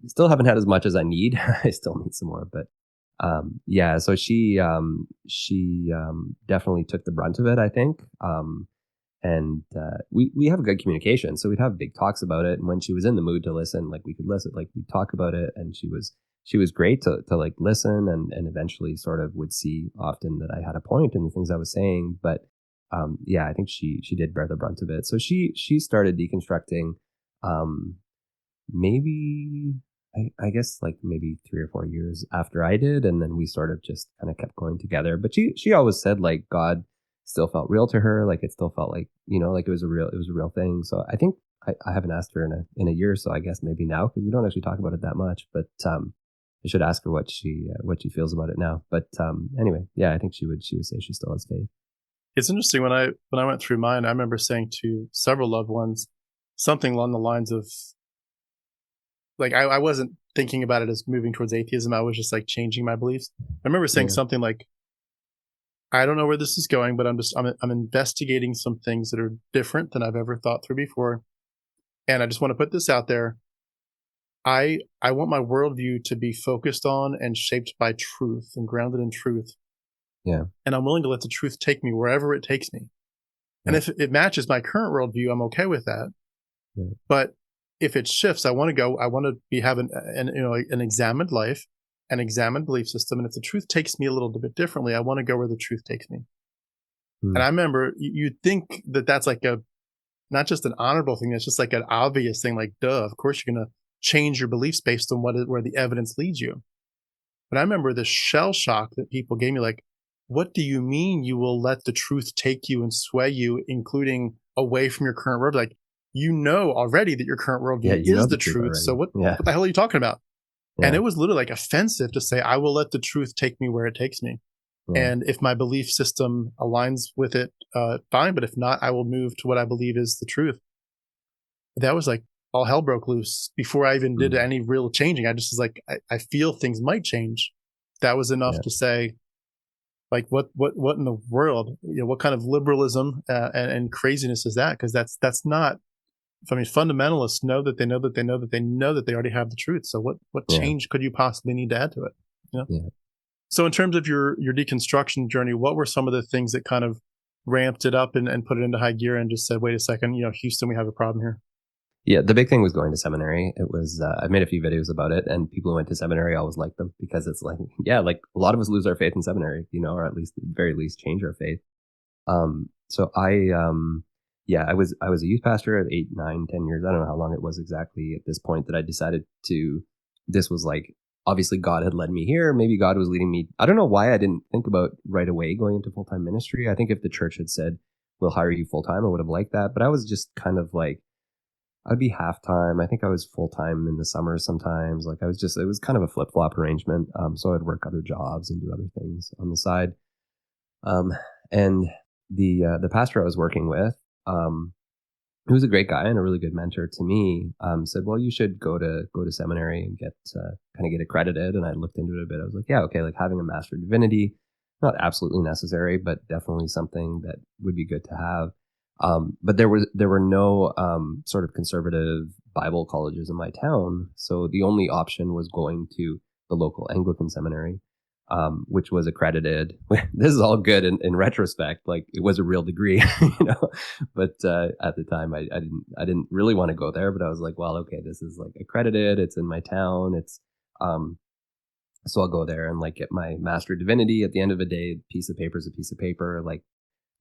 Still haven't had as much as I need. I still need some more, but yeah. So she definitely took the brunt of it, I think. And we have good communication, so we'd have big talks about it. And when she was in the mood to listen, like we could listen, like we'd talk about it, and she was great to like listen, and eventually sort of would see often that I had a point in the things I was saying. But yeah, I think she did bear the brunt of it. So she started deconstructing. Maybe I guess like maybe 3 or 4 years after I did, and then we sort of just kind of kept going together. But she always said like God still felt real to her, like it still felt like, like it was a real thing. So I think I haven't asked her in a year, so I guess maybe now, because we don't actually talk about it that much. But I should ask her what she feels about it now. But anyway, yeah, I think she would say she still has faith. It's interesting when I went through mine, I remember saying to several loved ones something along the lines of, like, I wasn't thinking about it as moving towards atheism. I was just like changing my beliefs. I remember saying something like, I don't know where this is going, but I'm investigating some things that are different than I've ever thought through before. And I just want to put this out there. I want my worldview to be focused on and shaped by truth and grounded in truth. Yeah. And I'm willing to let the truth take me wherever it takes me. Yeah. And if it matches my current worldview, I'm okay with that. Yeah. But if it shifts, I want to be having an examined life, an examined belief system. And if the truth takes me a little bit differently, I want to go where the truth takes me. And I remember you'd think that that's like not just an honorable thing. That's just like an obvious thing. Like, duh, of course you're going to change your beliefs based on where the evidence leads you. But I remember the shell shock that people gave me. Like, what do you mean you will let the truth take you and sway you, including away from your current world? Like, already that your current worldview is the truth. So what the hell are you talking about? Yeah. And it was literally like offensive to say, I will let the truth take me where it takes me. Yeah. And if my belief system aligns with it, fine. But if not, I will move to what I believe is the truth. That was like all hell broke loose before I even did any real changing. I just was like, I feel things might change. That was enough to say, like, what in the world? What kind of liberalism and craziness is that? Because that's not. I mean, fundamentalists know that they know that they know that they know that they already have the truth. So what change could you possibly need to add to it? Yeah. So in terms of your deconstruction journey, what were some of the things that kind of ramped it up and put it into high gear and just said, wait a second, Houston, we have a problem here? Yeah, the big thing was going to seminary. It was, I made a few videos about it, and people who went to seminary always liked them because it's like, like a lot of us lose our faith in seminary, or at least at the very least change our faith. So I was a youth pastor at 8, 9, 10 years. I don't know how long it was exactly at this point that I decided this was like, obviously God had led me here. Maybe God was leading me. I don't know why I didn't think about right away going into full-time ministry. I think if the church had said, we'll hire you full-time, I would have liked that. But I was just kind of like, I'd be half-time. I think I was full-time in the summers sometimes. Like it was kind of a flip-flop arrangement. So I'd work other jobs and do other things on the side. And the pastor I was working with, who was a great guy and a really good mentor to me, said, well, you should go to seminary and get accredited. And I looked into it a bit. I was like, yeah, okay, like having a Master of Divinity, not absolutely necessary, but definitely something that would be good to have. But there were no sort of conservative Bible colleges in my town. So the only option was going to the local Anglican seminary, which was accredited. This is all good in retrospect. Like it was a real degree, but at the time I didn't really want to go there, but I was like, well, okay, this is like accredited. It's in my town. It's, so I'll go there and like get my Master of Divinity. At the end of the day, piece of paper is a piece of paper. Like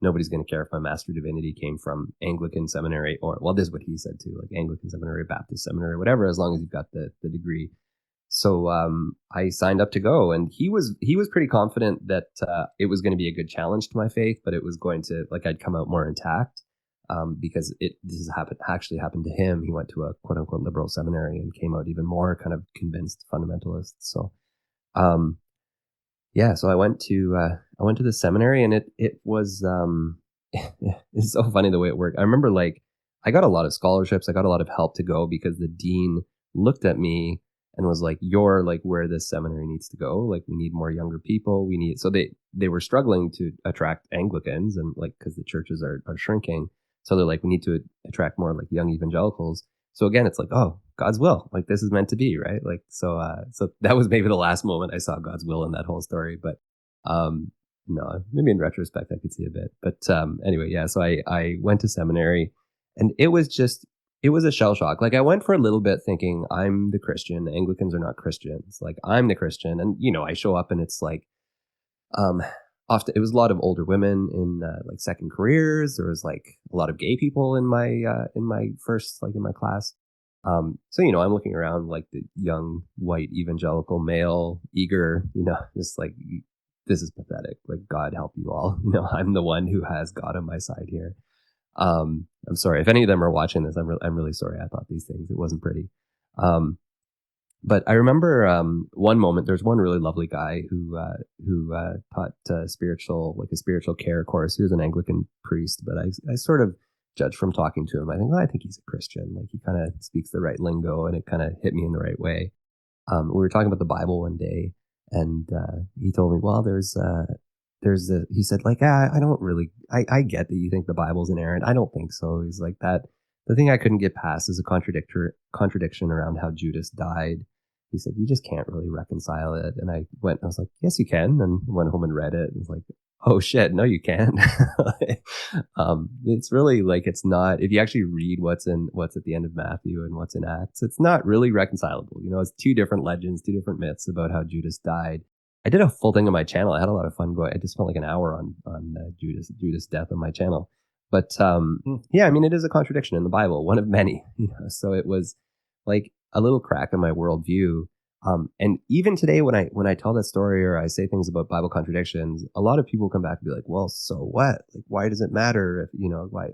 nobody's going to care if my Master of Divinity came from Anglican seminary or, well, this is what he said too, like Anglican seminary, Baptist seminary, whatever, as long as you've got the degree. So I signed up to go, and he was pretty confident that it was going to be a good challenge to my faith, but it was going to, like, I'd come out more intact. because this has actually happened to him. He went to a quote unquote liberal seminary and came out even more kind of convinced fundamentalist. So, so I went to the seminary, and it was it's so funny the way it worked. I remember like I got a lot of scholarships. I got a lot of help to go because the dean looked at me and was like, "You're like where this seminary needs to go. Like we need more younger people. We need." So they were struggling to attract Anglicans, and like because the churches are shrinking. So they're like, we need to attract more like young evangelicals. So again, it's like, oh, God's will. Like this is meant to be, right? Like so that was maybe the last moment I saw God's will in that whole story. But no, maybe in retrospect I could see a bit. But anyway, yeah. So I went to seminary, and it was a shell shock. Like I went for a little bit thinking I'm the Christian. Anglicans are not Christians. Like I'm the Christian, and I show up and it's like, often it was a lot of older women in like second careers. There was like a lot of gay people in my first, like in my class. So I'm looking around like the young white evangelical male, eager, just like, this is pathetic. Like God help you all. I'm the one who has God on my side here. I'm sorry if any of them are watching this. I'm really sorry. I thought these things. It wasn't pretty. But I remember one moment. There's one really lovely guy who taught a spiritual care course. He was an Anglican priest, but I sort of judged from talking to him. I think he's a Christian. Like he kind of speaks the right lingo, and it kind of hit me in the right way. We were talking about the Bible one day, and he told me, well, he said like, I don't really, I get that you think the Bible's inerrant. I don't think so. He's like that. The thing I couldn't get past is a contradiction around how Judas died. He said, you just can't really reconcile it. And I was like, yes, you can. And went home and read it. And was like, oh shit, no, you can't. It's really like, it's not, if you actually read what's at the end of Matthew and what's in Acts, it's not really reconcilable. It's two different legends, two different myths about how Judas died. I did a full thing on my channel. I had a lot of fun going. I just spent like an hour on Judas' death on my channel. But yeah, I mean, it is a contradiction in the Bible, one of many. So it was like a little crack in my worldview. And even today, when I tell that story or I say things about Bible contradictions, a lot of people come back and be like, "Well, so what? Like, why does it matter? If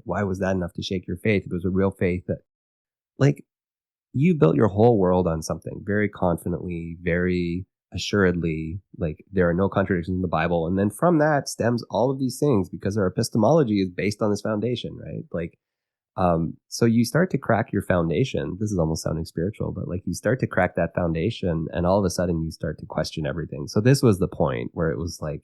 why was that enough to shake your faith? If it was a real faith that, like, you built your whole world on something very confidently, very assuredly, like there are no contradictions in the Bible. And then from that stems all of these things because our epistemology is based on this foundation, right? Like, so you start to crack your foundation. This is almost sounding spiritual, but like you start to crack that foundation and all of a sudden you start to question everything. So this was the point where it was like,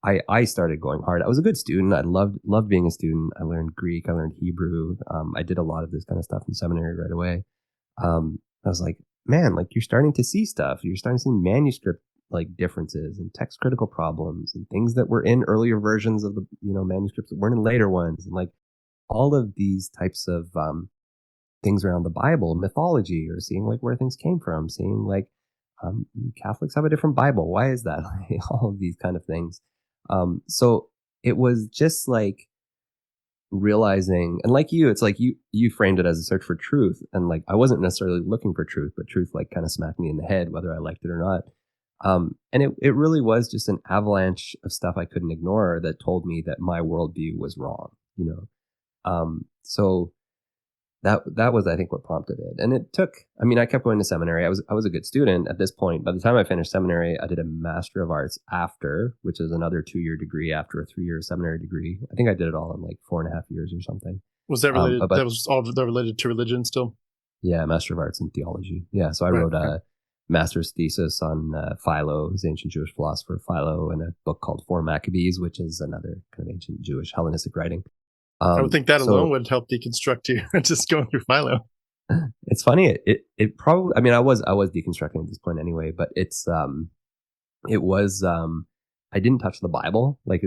I started going hard. I was a good student. I loved being a student. I learned Greek. I learned Hebrew. I did a lot of this kind of stuff in seminary right away. I was like, man, like you're starting to see stuff. You're starting to see manuscript like differences and text critical problems and things that were in earlier versions of the manuscripts that weren't in later ones, and like all of these types of things around the Bible, mythology, or seeing like where things came from, seeing like Catholics have a different Bible. Why is that? All of these kind of things. So it was just like realizing, and like you, it's like you framed it as a search for truth, and like I wasn't necessarily looking for truth, but truth like kind of smacked me in the head whether I liked it or not. And it really was just an avalanche of stuff I couldn't ignore that told me that my worldview was wrong, so that was, I think, what prompted it. And it took, I kept going to seminary. I was a good student at this point. By the time I finished seminary, I did a Master of Arts after, which is another 2-year degree after a 3-year seminary degree. I think I did it all in like 4.5 years or something. Was that related? That was all related to religion still? Yeah, Master of Arts in theology. Yeah, so I wrote a master's thesis on Philo, the ancient Jewish philosopher Philo, and a book called Four Maccabees, which is another kind of ancient Jewish Hellenistic writing. I would think that alone would help deconstruct you just going through Philo. It's funny. It probably, I was deconstructing at this point anyway, but it was, I didn't touch the Bible. Like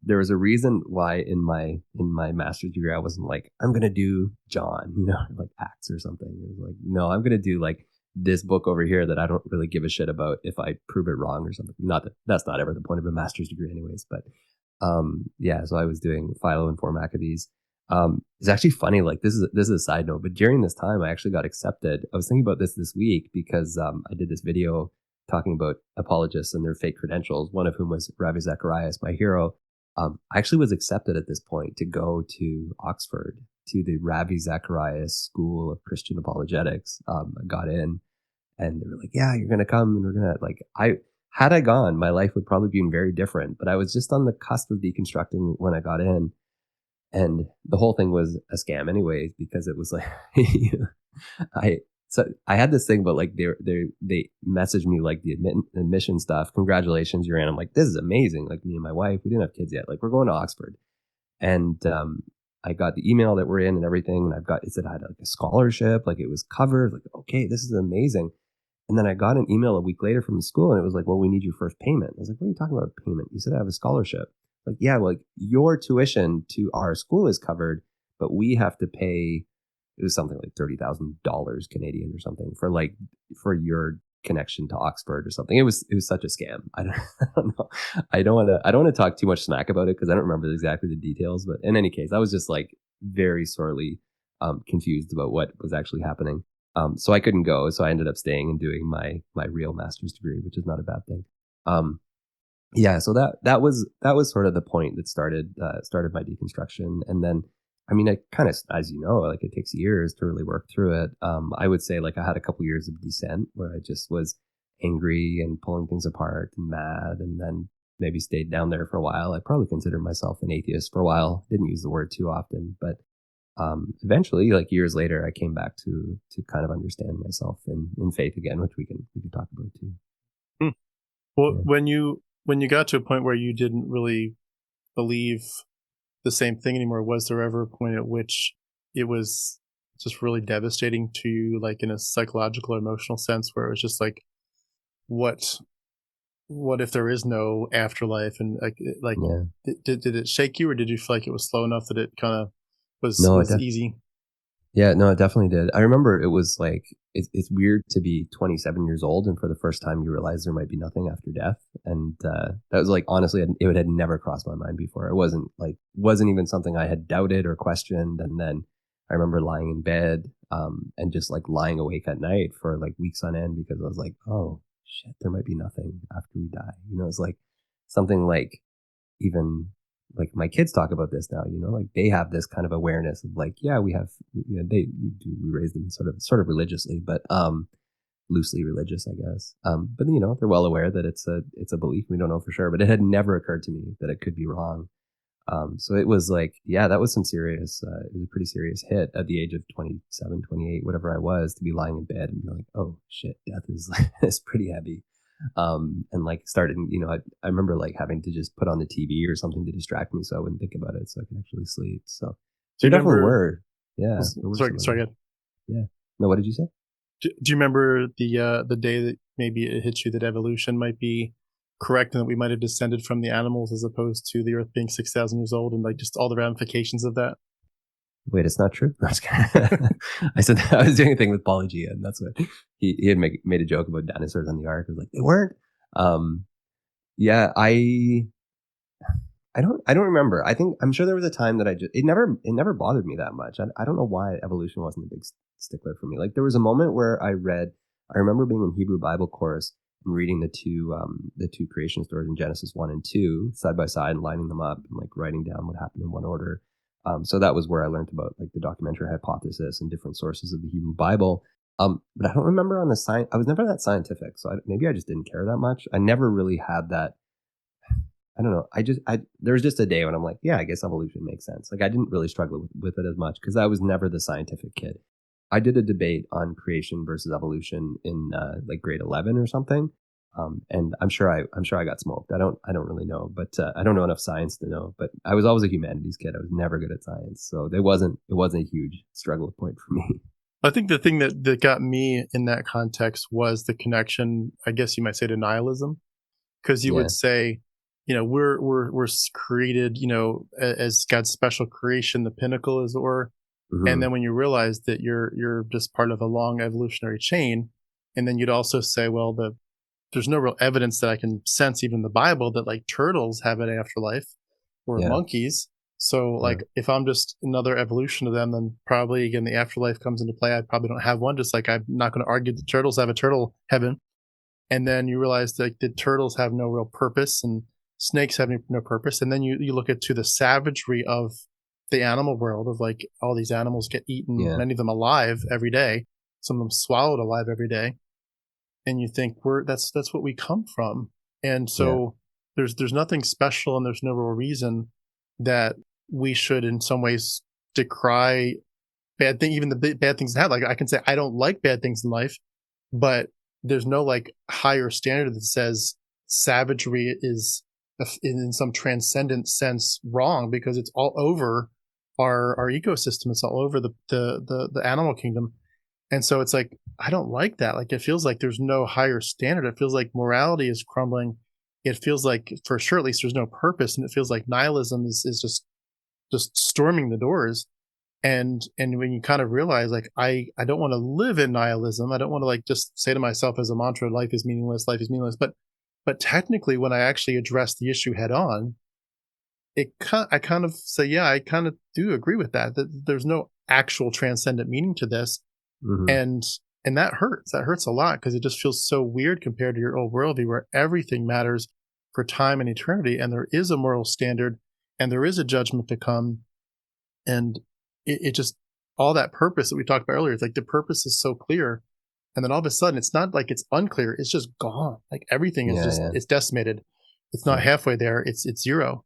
there was a reason why in my master's degree, I wasn't like, I'm going to do John, like Acts or something. It was like, no, I'm going to do like this book over here that I don't really give a shit about if I prove it wrong or something. Not that that's not ever the point of a master's degree anyways, but so I was doing Philo and Four Maccabees. It's actually funny, like this is a side note, but during this time I actually got accepted. I was thinking about this week because I did this video talking about apologists and their fake credentials, one of whom was Ravi Zacharias, my hero. I actually was accepted at this point to go to Oxford to the Ravi Zacharias School of Christian Apologetics. I got in, and they were like, "Yeah, you're gonna come, and we're gonna like." Had I gone, my life would probably been very different. But I was just on the cusp of deconstructing when I got in, and the whole thing was a scam, anyways, because it was like, I I had this thing, but like they messaged me like the admission stuff. Congratulations, you're in. I'm like, this is amazing. Like me and my wife, we didn't have kids yet. Like we're going to Oxford, and I got the email that we're in and everything, and it said I had like a scholarship, like it was covered. Like okay, this is amazing. And then I got an email a week later from the school, and it was like, well, we need your first payment. I was like, what are you talking about, a payment? You said I have a scholarship. Like, yeah, well, like your tuition to our school is covered, but we have to pay. It was something like $30,000 Canadian or something for your connection to Oxford or something. It was such a scam. I don't know. I don't want to talk too much smack about it because I don't remember exactly the details. But in any case, I was just like very sorely confused about what was actually happening. So I couldn't go. So I ended up staying and doing my real master's degree, which is not a bad thing. Yeah. So that was sort of the point that started my deconstruction. And then, I mean, it kind of, as you know, like it takes years to really work through it. I would say like I had a couple years of descent where I just was angry and pulling things apart and mad, and then maybe stayed down there for a while. I probably considered myself an atheist for a while. Didn't use the word too often, but eventually, like years later, I came back to kind of understand myself in faith again, which we can talk about too. Well, yeah. When you got to a point where you didn't really believe the same thing anymore, was there ever a point at which it was just really devastating to you, like in a psychological or emotional sense, where it was just like, what if there is no afterlife? And yeah. Did it shake you, or did you feel like it was slow enough that it kind of was easy? Yeah, no, it definitely did. I remember it was like, it's weird to be 27 years old and for the first time you realize there might be nothing after death. And that was like, honestly, it had never crossed my mind before. It wasn't even something I had doubted or questioned. And then I remember lying in bed and just like lying awake at night for like weeks on end because I was like, oh shit, there might be nothing after we die. You know, it's like something like even like my kids talk about this now, you know, like they have this kind of awareness of like, yeah, we have, you know, we raise them sort of religiously, but loosely religious, I guess. But you know, they're well aware that it's a belief. We don't know for sure, but it had never occurred to me that it could be wrong. So it was like, yeah, that was some serious, it was a pretty serious hit at the age of 27, 28, whatever I was, to be lying in bed and be like, oh shit, death is is pretty heavy. And like started, you know, I remember like having to just put on the TV or something to distract me so I wouldn't think about it so I could actually sleep. So there definitely were. Yeah. Sorry, again. Yeah. No, what did you say? Do you remember the day that maybe it hit you that evolution might be correct and that we might have descended from the animals as opposed to the earth being 6,000 years old, and like just all the ramifications of that? Wait, it's not true. I said I was doing a thing with Pauly G, and that's what he had made a joke about dinosaurs on the ark. I was like, they weren't. Yeah, I don't remember. I'm sure there was a time that it never bothered me that much. I don't know why evolution wasn't a big stickler for me. Like there was a moment where I remember being in Hebrew Bible course and reading the two creation stories in Genesis 1 and 2 side by side and lining them up and like writing down what happened in one order. So that was where I learned about like the documentary hypothesis and different sources of the Hebrew Bible. But I don't remember on the science. I was never that scientific, so maybe I just didn't care that much. I never really had that. I don't know. There was just a day when I'm like, yeah, I guess evolution makes sense. Like I didn't really struggle with it as much because I was never the scientific kid. I did a debate on creation versus evolution in like grade 11 or something. And I'm sure I got smoked. I don't really know, but I don't know enough science to know. But I was always a humanities kid. I was never good at science, so it wasn't a huge struggle point for me. I think the thing that got me in that context was the connection, I guess you might say, to nihilism, because you would say, you know, we're created, you know, as God's special creation, the pinnacle, as it were. Mm-hmm. And then when you realize that you're just part of a long evolutionary chain, and then you'd also say, well, there's no real evidence that I can sense, even in the Bible, that like turtles have an afterlife or monkeys. So like if I'm just another evolution of them, then probably again the afterlife comes into play. I probably don't have one, just like I'm not going to argue that turtles have a turtle heaven. And then you realize that the turtles have no real purpose, and snakes have no purpose. And then you look at to the savagery of the animal world of like all these animals get eaten, Yeah. many of them alive every day, some of them swallowed alive every day, and you think that's what we come from. And Yeah. so there's nothing special, and there's no real reason that we should in some ways decry bad thing, even the bad things that have. Like I can say I don't like bad things in life, but there's no like higher standard that says savagery is in some transcendent sense wrong, because it's all over our ecosystem. It's all over the animal kingdom. And so it's like, I don't like that. Like, it feels like there's no higher standard. It feels like morality is crumbling. It feels like, for sure, at least there's no purpose. And it feels like nihilism is just storming the doors. And when you kind of realize, like, I don't want to live in nihilism. I don't want to like just say to myself as a mantra, life is meaningless, life is meaningless. But technically, when I actually address the issue head on, I kind of say, yeah, I kind of do agree with that. That there's no actual transcendent meaning to this, Hmm. and that hurts. That hurts a lot, because it just feels so weird compared to your old worldview where everything matters for time and eternity, and there is a moral standard, and there is a judgment to come, and it just, all that purpose that we talked about earlier, it's like the purpose is so clear, and then all of a sudden it's not like it's unclear, it's just gone. Like everything is Yeah. just, Yeah. it's decimated. It's not Yeah. halfway there. It's zero.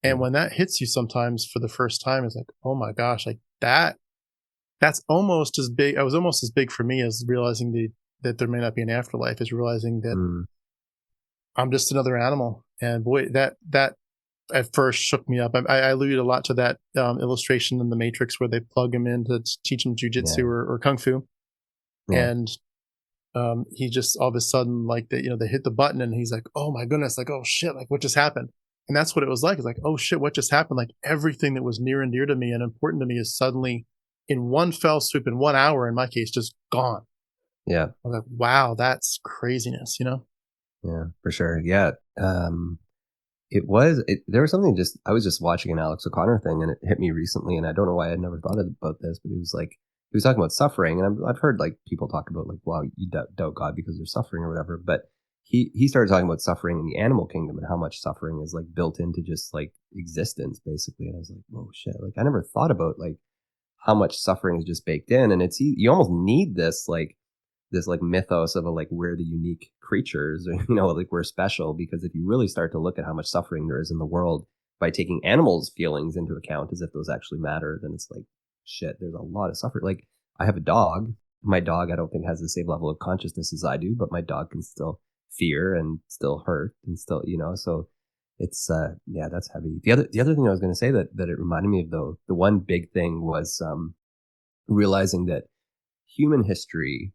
And Yeah. when that hits you sometimes for the first time, it's like, oh my gosh, like that's almost as big. It was almost as big for me as realizing that there may not be an afterlife, is realizing that Mm. I'm just another animal. And boy, that at first shook me up. I alluded a lot to that illustration in the Matrix where they plug him in to teach him jujitsu Yeah. or kung fu, Yeah. and he just all of a sudden, like, they hit the button and he's like, oh my goodness, like, oh shit, like what just happened? And that's what it was like. It's like, oh shit, what just happened? Like everything that was near and dear to me and important to me is suddenly, in one fell swoop, in 1 hour, in my case, just gone. Yeah. I was like, wow, that's craziness, you know? Yeah. For sure. Yeah. There was something, just I was just watching an Alex O'Connor thing, and it hit me recently, and I don't know why I'd never thought about this, but he was talking about suffering, and I've heard like people talk about like, wow, you doubt God because there's suffering or whatever, but he started talking about suffering in the animal kingdom and how much suffering is like built into just like existence basically, and I was like, whoa, shit, like I never thought about like how much suffering is just baked in, and you almost need this like mythos of a like we're the unique creatures, or like we're special, because if you really start to look at how much suffering there is in the world by taking animals' feelings into account as if those actually matter, then it's like, shit, there's a lot of suffering. Like, I have a dog. My dog, I don't think, has the same level of consciousness as I do, but my dog can still fear and still hurt and still, so it's yeah, that's heavy. The other thing I was going to say that it reminded me of, though, the one big thing was realizing that human history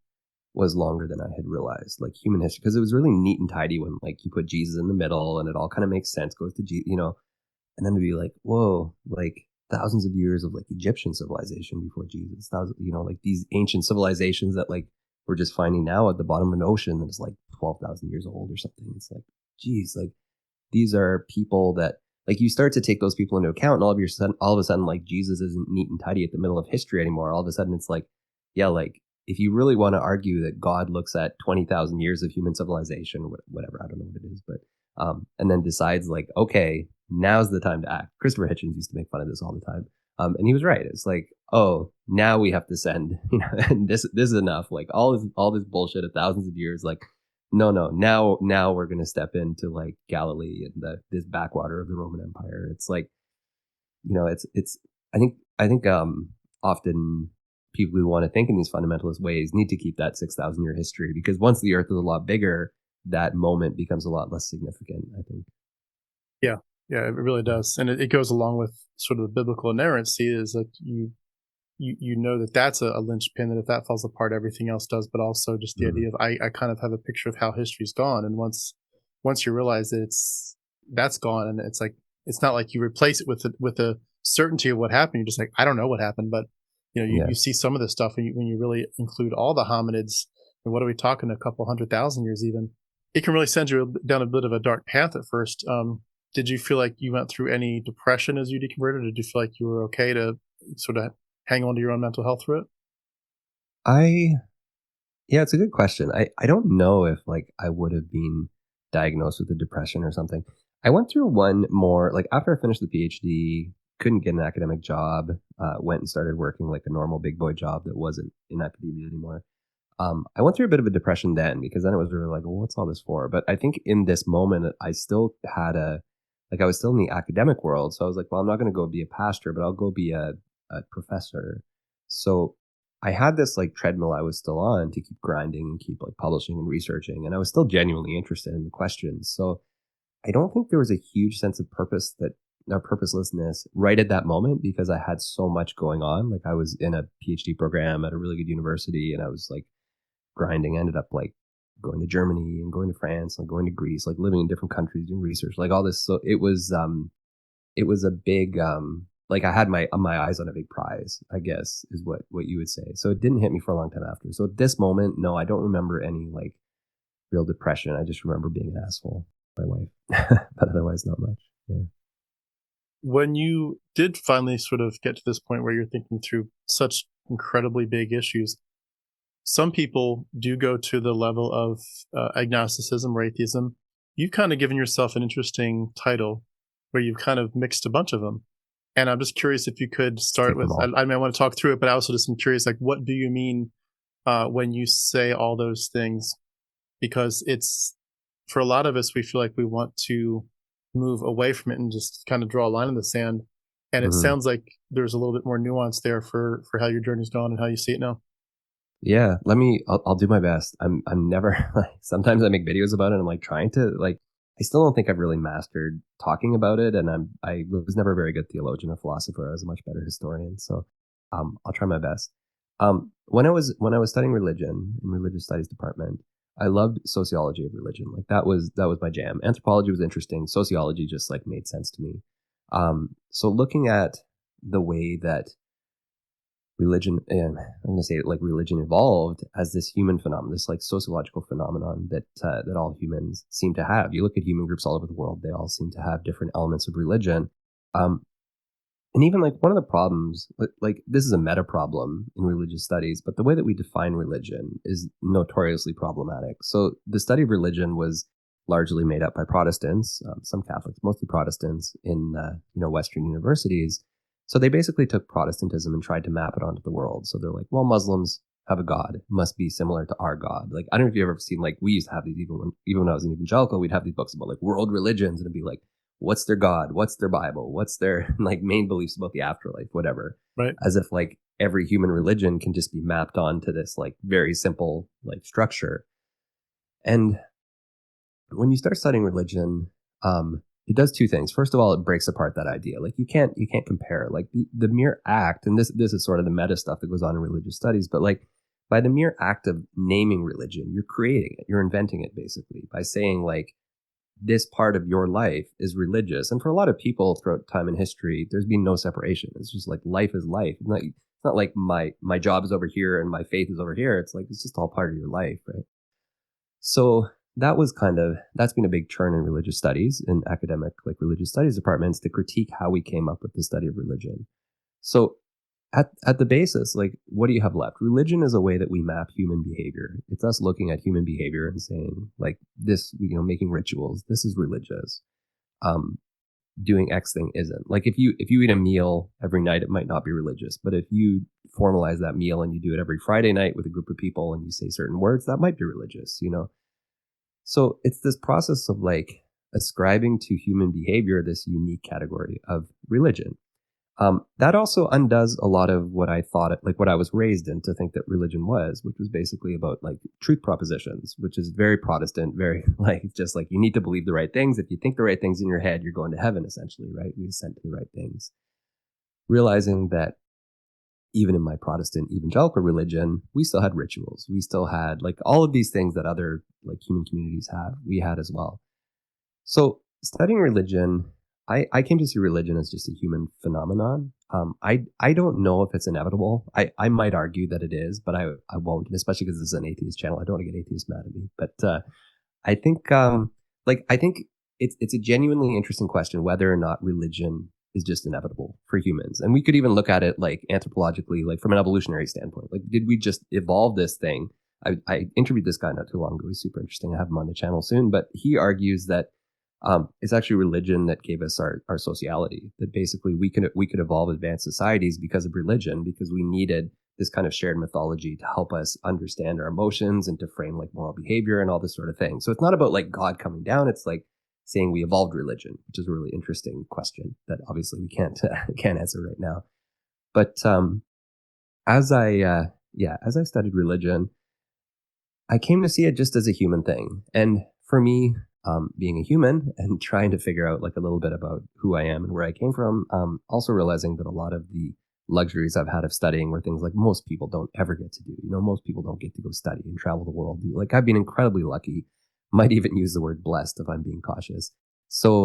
was longer than I had realized. Like human history, because it was really neat and tidy when like you put Jesus in the middle and it all kind of makes sense, goes to and then to be like, whoa, like thousands of years of like Egyptian civilization before Jesus, thousands, like these ancient civilizations that like we're just finding now at the bottom of an ocean that is like 12,000 years old or something. It's like, geez, like these are people that, like, you start to take those people into account, and all of a sudden, like, Jesus isn't neat and tidy at the middle of history anymore. All of a sudden, it's like, yeah, like if you really want to argue that God looks at 20,000 years of human civilization, whatever, I don't know what it is, but and then decides like, okay, now's the time to act. Christopher Hitchens used to make fun of this all the time, and he was right. It's like, oh, now we have to send, and this is enough. Like all this bullshit of thousands of years, like no, now we're gonna step into like Galilee and this backwater of the Roman Empire. It's like, it's I think often people who want to think in these fundamentalist ways need to keep that 6,000 year history, because once the Earth is a lot bigger, that moment becomes a lot less significant, I think. Yeah. Yeah, it really does. And it goes along with sort of the biblical inerrancy, is that you know that that's a linchpin, that if that falls apart, everything else does. But also just the Mm-hmm. idea of, I kind of have a picture of how history's gone, and once you realize that that's gone, and it's like, it's not like you replace it with a certainty of what happened. You're just like, I don't know what happened, but Yeah. you see some of this stuff when you really include all the hominids, and what are we talking, a couple 100,000 years even, it can really send you down a bit of a dark path at first. Did you feel like you went through any depression as you deconverted, or did you feel like you were okay to sort of hang on to your own mental health through it? I Yeah, it's a good question. I don't know if like I would have been diagnosed with a depression or something. I went through one more, like after I finished the PhD, couldn't get an academic job, went and started working like a normal big boy job that wasn't in academia anymore. I went through a bit of a depression then because then it was really like, well, what's all this for? But I think in this moment, I still had I was still in the academic world. So I was like, well, I'm not going to go be a pastor, but I'll go be a professor. So I had this like treadmill I was still on to keep grinding and keep like publishing and researching. And I was still genuinely interested in the questions. So I don't think there was a huge sense of purpose or purposelessness right at that moment because I had so much going on. Like I was in a PhD program at a really good university and I was like grinding. I ended up like going to Germany and going to France and going to Greece, like living in different countries doing research, like all this. So it was a big, like I had my eyes on a big prize, I guess is what you would say. So it didn't hit me for a long time after. So at this moment, no, I don't remember any like real depression. I just remember being an asshole, my wife, but otherwise not much. Yeah. When you did finally sort of get to this point where you're thinking through such incredibly big issues, some people do go to the level of agnosticism or atheism. You've kind of given yourself an interesting title where you've kind of mixed a bunch of them. And I'm just curious if you could start with, I mean, I want to talk through it, but I also just am curious, like, what do you mean when you say all those things? Because it's, for a lot of us, we feel like we want to move away from it and just kind of draw a line in the sand. And it sounds like there's a little bit more nuance there for how your journey's gone and how you see it now. Yeah, I'll do my best. I'm never like, sometimes I make videos about it. And I'm like trying to like, I still don't think I've really mastered talking about it. And I was never a very good theologian or philosopher. I was a much better historian. So, I'll try my best. When I was studying religion in religious studies department, I loved sociology of religion. Like that was my jam. Anthropology was interesting. Sociology just like made sense to me. So looking at the way that religion, and I'm going to say like religion evolved as this human phenomenon, this like sociological phenomenon that all humans seem to have. You look at human groups all over the world, they all seem to have different elements of religion. And even like one of the problems, like this is a meta problem in religious studies, but the way that we define religion is notoriously problematic. So the study of religion was largely made up by Protestants, some Catholics, mostly Protestants in Western universities. So they basically took Protestantism and tried to map it onto the world. So they're like, well, Muslims have a God, it must be similar to our God. Like I don't know if you've ever seen, like we used to have these even when I was an evangelical, we'd have these books about like world religions, and it'd be like, what's their God? What's their Bible? What's their like main beliefs about the afterlife? Whatever. Right. As if like every human religion can just be mapped onto this like very simple like structure. And when you start studying religion, it does two things. First of all, it breaks apart that idea. Like you can't compare like the mere act, and this is sort of the meta stuff that goes on in religious studies, but like by the mere act of naming religion, you're creating it, you're inventing it basically by saying like this part of your life is religious. And for a lot of people throughout time and history, there's been no separation. It's just like life is life. It's not like my job is over here and my faith is over here. It's like it's just all part of your life, right? So that's been a big churn in religious studies, in academic like religious studies departments, to critique how we came up with the study of religion. So at the basis, like what do you have left? Religion is a way that we map human behavior. It's us looking at human behavior and saying like this, making rituals, this is religious. Doing X thing isn't. Like if you eat a meal every night, it might not be religious, but if you formalize that meal and you do it every Friday night with a group of people and you say certain words, that might be religious, So it's this process of like ascribing to human behavior this unique category of religion. That also undoes a lot of what I thought, like what I was raised in to think that religion was, which was basically about like truth propositions, which is very Protestant, very like, just like you need to believe the right things. If you think the right things in your head, you're going to heaven, essentially, right? We ascend to the right things. Realizing that even in my Protestant evangelical religion, we still had rituals. We still had like all of these things that other like human communities have, we had as well. So studying religion, I came to see religion as just a human phenomenon. I don't know if it's inevitable. I might argue that it is, but I won't, especially because this is an atheist channel. I don't want to get atheists mad at me. But I think I think it's a genuinely interesting question whether or not religion is just inevitable for humans. And we could even look at it like anthropologically, like from an evolutionary standpoint. Like, did we just evolve this thing? I interviewed this guy not too long ago. He's super interesting. I have him on the channel soon. But he argues that It's actually religion that gave us our sociality. That basically we could evolve advanced societies because of religion, because we needed this kind of shared mythology to help us understand our emotions and to frame like moral behavior and all this sort of thing. So it's not about like God coming down. It's like saying we evolved religion, which is a really interesting question that obviously we can't can't answer right now. But as I studied religion, I came to see it just as a human thing. And for me, being a human and trying to figure out like a little bit about who I am and where I came from, also realizing that a lot of the luxuries I've had of studying were things like most people don't ever get to do. Most people don't get to go study and travel the world. Like I've been incredibly lucky, might even use the word blessed if I'm being cautious. So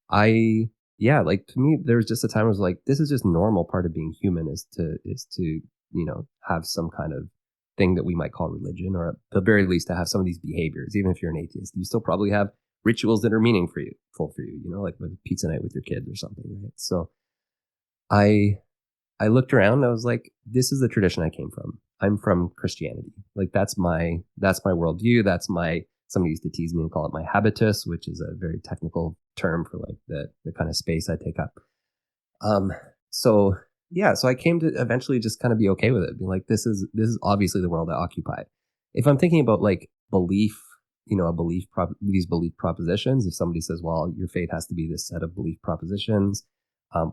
like to me, there was just a time I was like, this is just normal part of being human is to have some kind of thing that we might call religion, or at the very least to have some of these behaviors. Even if you're an atheist, you still probably have rituals that are meaningful for you, like with pizza night with your kids or something, right? So I looked around and I was like, this is the tradition I came from. I'm from Christianity. Like that's my worldview. Somebody used to tease me and call it my habitus, which is a very technical term for like the kind of space I take up. So I came to eventually just kind of be okay with it. Being like, this is obviously the world I occupy. If I'm thinking about like belief, these belief propositions, if somebody says, well, your faith has to be this set of belief propositions,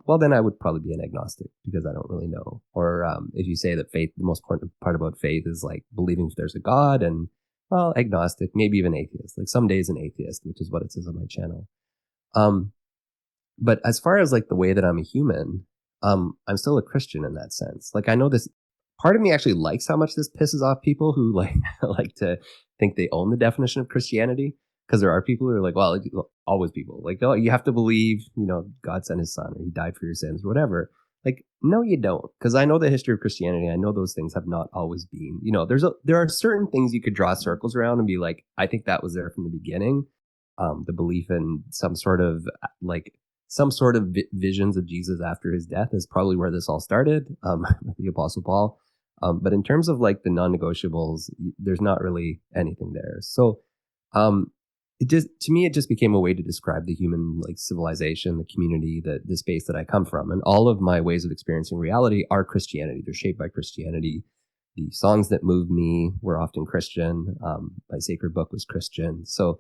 well, then I would probably be an agnostic because I don't really know. Or if you say that faith, the most important part about faith is like believing if there's a God, and well, agnostic, maybe even atheist. Like some days an atheist, which is what it says on my channel. But as far as like the way that I'm a human, I'm still a Christian in that sense. Like I know this part of me actually likes how much this pisses off people who like like to think they own the definition of Christianity. Because there are people who are like, well, always people like, oh, you have to believe, God sent his son or he died for your sins or whatever. Like, no, you don't. Because I know the history of Christianity. I know those things have not always been, there are certain things you could draw circles around and be like, I think that was there from the beginning. The belief in some sort of visions of Jesus after his death is probably where this all started, with the Apostle Paul. But in terms of like the non-negotiables, there's not really anything there. So, to me, it just became a way to describe the human like civilization, the community, the space that I come from. And all of my ways of experiencing reality are Christianity. They're shaped by Christianity. The songs that moved me were often Christian. My sacred book was Christian. So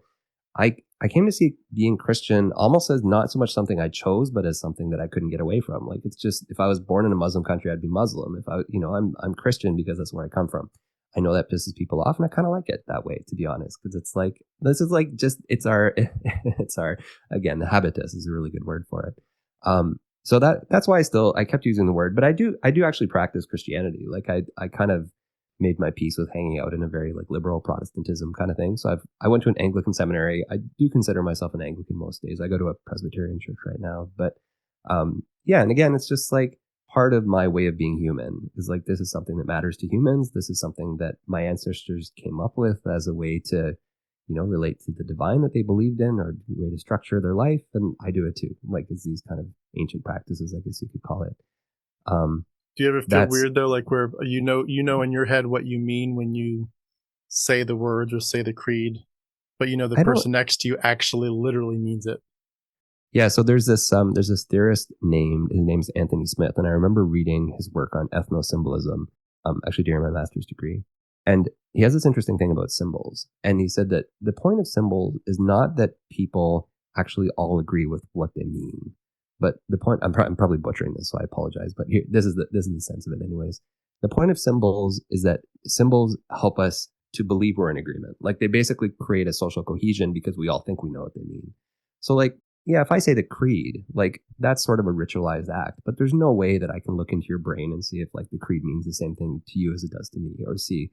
I came to see being Christian almost as not so much something I chose, but as something that I couldn't get away from. Like it's just, if I was born in a Muslim country, I'd be Muslim. If I'm Christian because that's where I come from. I know that pisses people off, and I kind of like it that way, to be honest, because it's like, this is like just, it's our, again, the habitus is a really good word for it. So that's why I kept using the word, but I do actually practice Christianity. Like I kind of made my peace with hanging out in a very like liberal Protestantism kind of thing. So I went to an Anglican seminary. I do consider myself an Anglican most days. I go to a Presbyterian church right now, but and again, it's just like, part of my way of being human is like, this is something that matters to humans. This is something that my ancestors came up with as a way to, relate to the divine that they believed in, or a way to structure their life. And I do it too. Like it's these kind of ancient practices, I guess you could call it. Do you ever feel weird though, like where you know in your head what you mean when you say the words or say the creed, but the person next to you actually literally means it? Yeah, so there's this theorist his name's Anthony Smith, and I remember reading his work on ethnosymbolism, actually during my master's degree. And he has this interesting thing about symbols. And he said that the point of symbols is not that people actually all agree with what they mean. But the point, I'm probably butchering this, so I apologize, but here, this is the sense of it anyways. The point of symbols is that symbols help us to believe we're in agreement. Like they basically create a social cohesion because we all think we know what they mean. So like, yeah, if I say the creed, like that's sort of a ritualized act, but there's no way that I can look into your brain and see if like the creed means the same thing to you as it does to me, or see,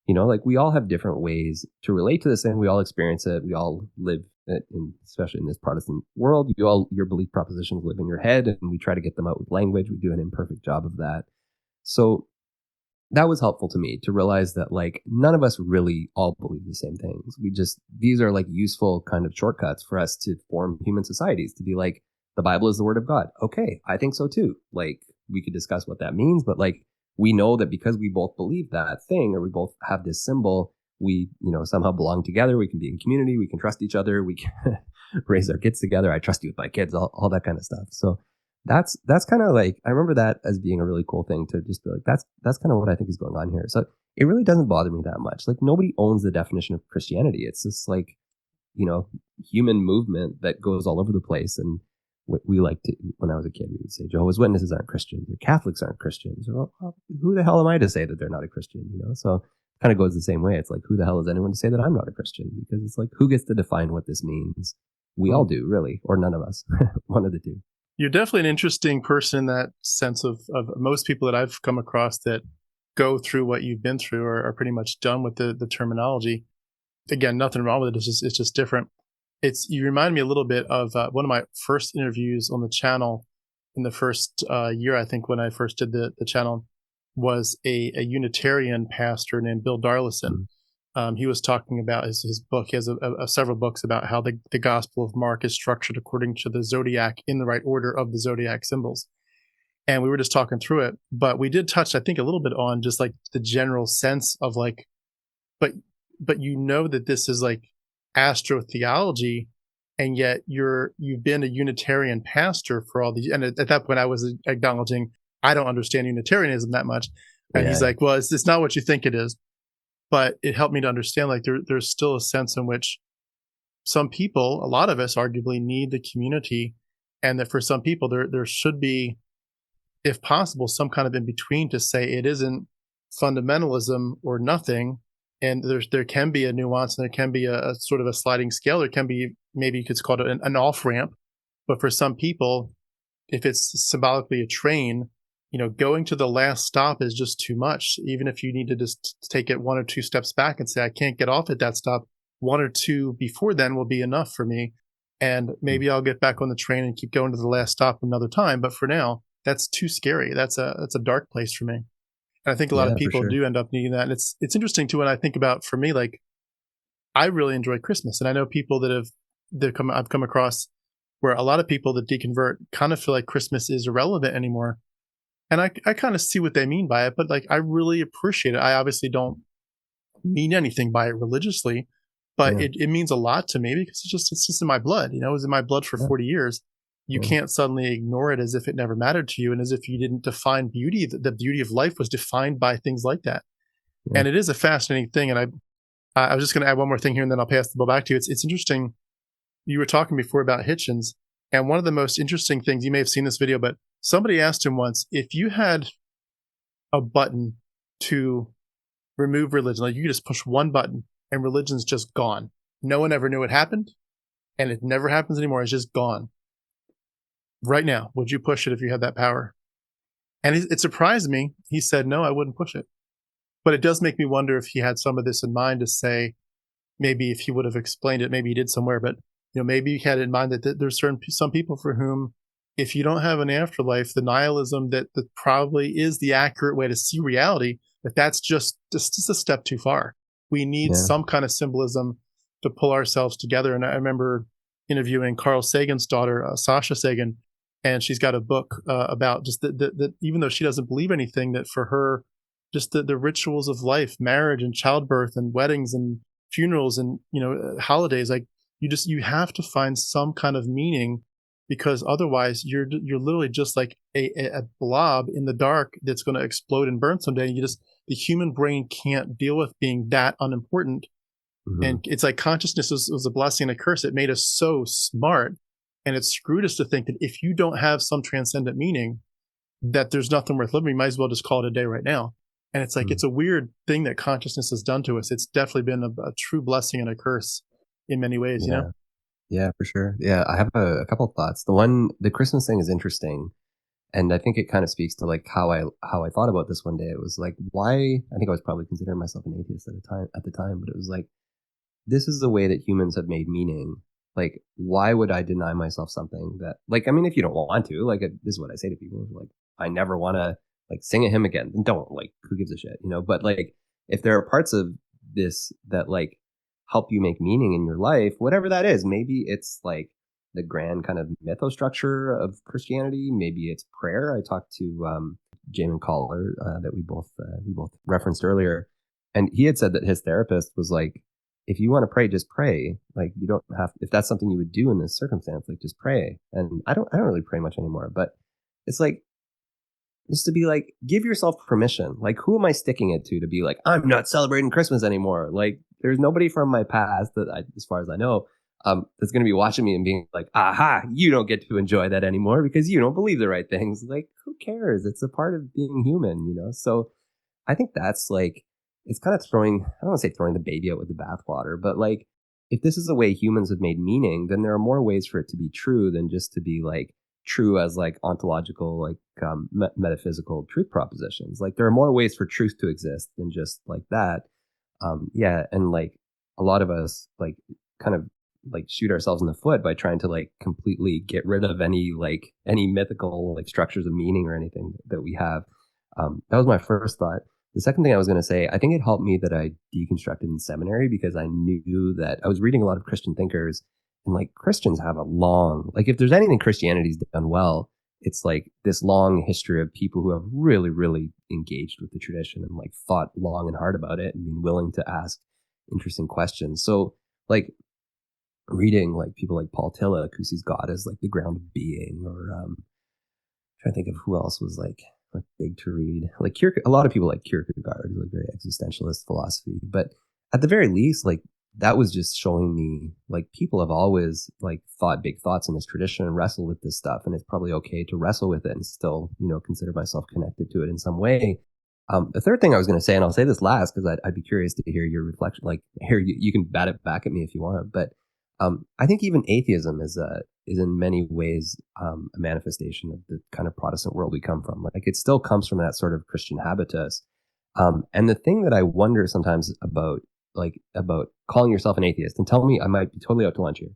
like we all have different ways to relate to this thing. We all experience it. We all live it, especially in this Protestant world. Your belief propositions live in your head, and we try to get them out with language. We do an imperfect job of that. So that was helpful to me to realize that like none of us really all believe the same things. These are like useful kind of shortcuts for us to form human societies, to be like, the Bible is the word of God. Okay, I think so too. Like we could discuss what that means, but like we know that because we both believe that thing, or we both have this symbol, we, somehow belong together. We can be in community. We can trust each other. We can, raise our kids together. I trust you with my kids, all that kind of stuff. So that's kind of like, I remember that as being a really cool thing to just be like, that's kind of what I think is going on here. So it really doesn't bother me that much. Like nobody owns the definition of Christianity. It's just like, human movement that goes all over the place. And we like to, when I was a kid, we would say Jehovah's Witnesses aren't Christians, or Catholics aren't Christians. Well, who the hell am I to say that they're not a Christian? So it kind of goes the same way. It's like, who the hell is anyone to say that I'm not a Christian? Because it's like, who gets to define what this means? We all do, really, or none of us. One of the two. You're definitely an interesting person in that sense of most people that I've come across that go through what you've been through are pretty much done with the terminology. Again, nothing wrong with it. It's just different. You remind me a little bit of one of my first interviews on the channel in the first year, I think, when I first did the channel, was a Unitarian pastor named Bill Darlison. He was talking about his book. He has several books about how the Gospel of Mark is structured according to the zodiac in the right order of the zodiac symbols. And we were just talking through it. But we did touch, I think, a little bit on just like the general sense of like, but that this is like astrotheology, and yet you've been a Unitarian pastor for all these. And at that point, I was acknowledging I don't understand Unitarianism that much. And he's like, well, it's not what you think it is. But it helped me to understand like there's still a sense in which some people, a lot of us arguably, need the community, and that for some people there should be, if possible, some kind of in between to say it isn't fundamentalism or nothing. And there can be a nuance, and there can be a sort of a sliding scale. There can be, maybe you could call it an off ramp. But for some people, if it's symbolically a train, going to the last stop is just too much. Even if you need to just take it one or two steps back and say, I can't get off at that stop, one or two before then will be enough for me. And maybe I'll get back on the train and keep going to the last stop another time. But for now, that's too scary. That's a dark place for me. And I think a lot of people do end up needing that. And it's interesting too, when I think about, for me, like, I really enjoy Christmas. And I know people I've come across where a lot of people that deconvert kind of feel like Christmas is irrelevant anymore. And I kind of see what they mean by it, but like, I really appreciate it. I obviously don't mean anything by it religiously, but it means a lot to me because it's just in my blood. It was in my blood for 40 years. You can't suddenly ignore it as if it never mattered to you, and as if you didn't define beauty. The beauty of life was defined by things like that. And it is a fascinating thing. And I was just going to add one more thing here, and then I'll pass the ball back to you. It's interesting. You were talking before about Hitchens, and one of the most interesting things, you may have seen this video, but somebody asked him once, if you had a button to remove religion, like you could just push one button and religion's just gone. No one ever knew it happened, and it never happens anymore. It's just gone. Right now, would you push it if you had that power? And it surprised me. He said, no, I wouldn't push it. But it does make me wonder if he had some of this in mind, to say, maybe if he would have explained it, maybe he did somewhere, but maybe he had in mind that there's some people for whom, if you don't have an afterlife, the nihilism that probably is the accurate way to see reality, that's just a step too far. We need some kind of symbolism to pull ourselves together. And I remember interviewing Carl Sagan's daughter, Sasha Sagan, and she's got a book about just that even though she doesn't believe anything, that for her, just the rituals of life, marriage and childbirth and weddings and funerals and holidays, like you have to find some kind of meaning, because otherwise you're literally just like a blob in the dark that's going to explode and burn someday. And the human brain can't deal with being that unimportant. And it's like consciousness was a blessing and a curse. It made us so smart, and it screwed us to think that if you don't have some transcendent meaning, that there's nothing worth living. You might as well just call it a day right now. And it's like, it's a weird thing that consciousness has done to us. It's definitely been a true blessing and a curse in many ways, Yeah, for sure. Yeah, I have a couple of thoughts. The Christmas thing is interesting. And I think it kind of speaks to like how I thought about this one day. It was like, why, I think I was probably considering myself an atheist at the time, but it was like, this is the way that humans have made meaning. Like, why would I deny myself something that, like, I mean, if you don't want to, like, this is what I say to people, like, I never want to, like, sing a hymn again, then don't, like, who gives a shit, But, like, if there are parts of this that, like, help you make meaning in your life, whatever that is, maybe it's, like, the grand kind of mythostructure of Christianity, maybe it's prayer. I talked to Jamin Collar that we both referenced earlier, and he had said that his therapist was like, if you want to pray, just pray. Like, you don't have, if that's something you would do in this circumstance, like, just pray. And I don't really pray much anymore, but it's like, just to be like, give yourself permission. Like, who am I sticking it to be like, I'm not celebrating Christmas anymore? Like, there's nobody from my past as far as I know, that's going to be watching me and being like, aha, you don't get to enjoy that anymore because you don't believe the right things. Like, who cares? It's a part of being human, you know? So I think that's like, it's kind of throwing, I don't want to say throwing the baby out with the bathwater, but like, if this is the way humans have made meaning, then there are more ways for it to be true than just to be like true as like ontological, like metaphysical truth propositions. Like, there are more ways for truth to exist than just like that. Yeah. And like, a lot of us like kind of like shoot ourselves in the foot by trying to like completely get rid of any mythical like structures of meaning or anything that we have. That was my first thought. The second thing I was going to say, I think it helped me that I deconstructed in seminary because I knew that I was reading a lot of Christian thinkers, and like, Christians have a long, like, if there's anything Christianity's done well, it's like this long history of people who have really, really engaged with the tradition and like thought long and hard about it and been willing to ask interesting questions. So like, reading like people like Paul Tillich, who sees God as like the ground of being, or trying to think of who else was like big to read. Like a lot of people like Kierkegaard, like very existentialist philosophy. But at the very least, like, that was just showing me like people have always like thought big thoughts in this tradition and wrestled with this stuff, and it's probably okay to wrestle with it and still, you know, consider myself connected to it in some way. The third thing I was going to say, and I'll say this last because I'd be curious to hear your reflection. Like, here you can bat it back at me if you want, but I think even atheism is in many ways a manifestation of the kind of Protestant world we come from. Like, it still comes from that sort of Christian habitus. And the thing that I wonder sometimes about calling yourself an atheist, and tell me I might be totally out to lunch here,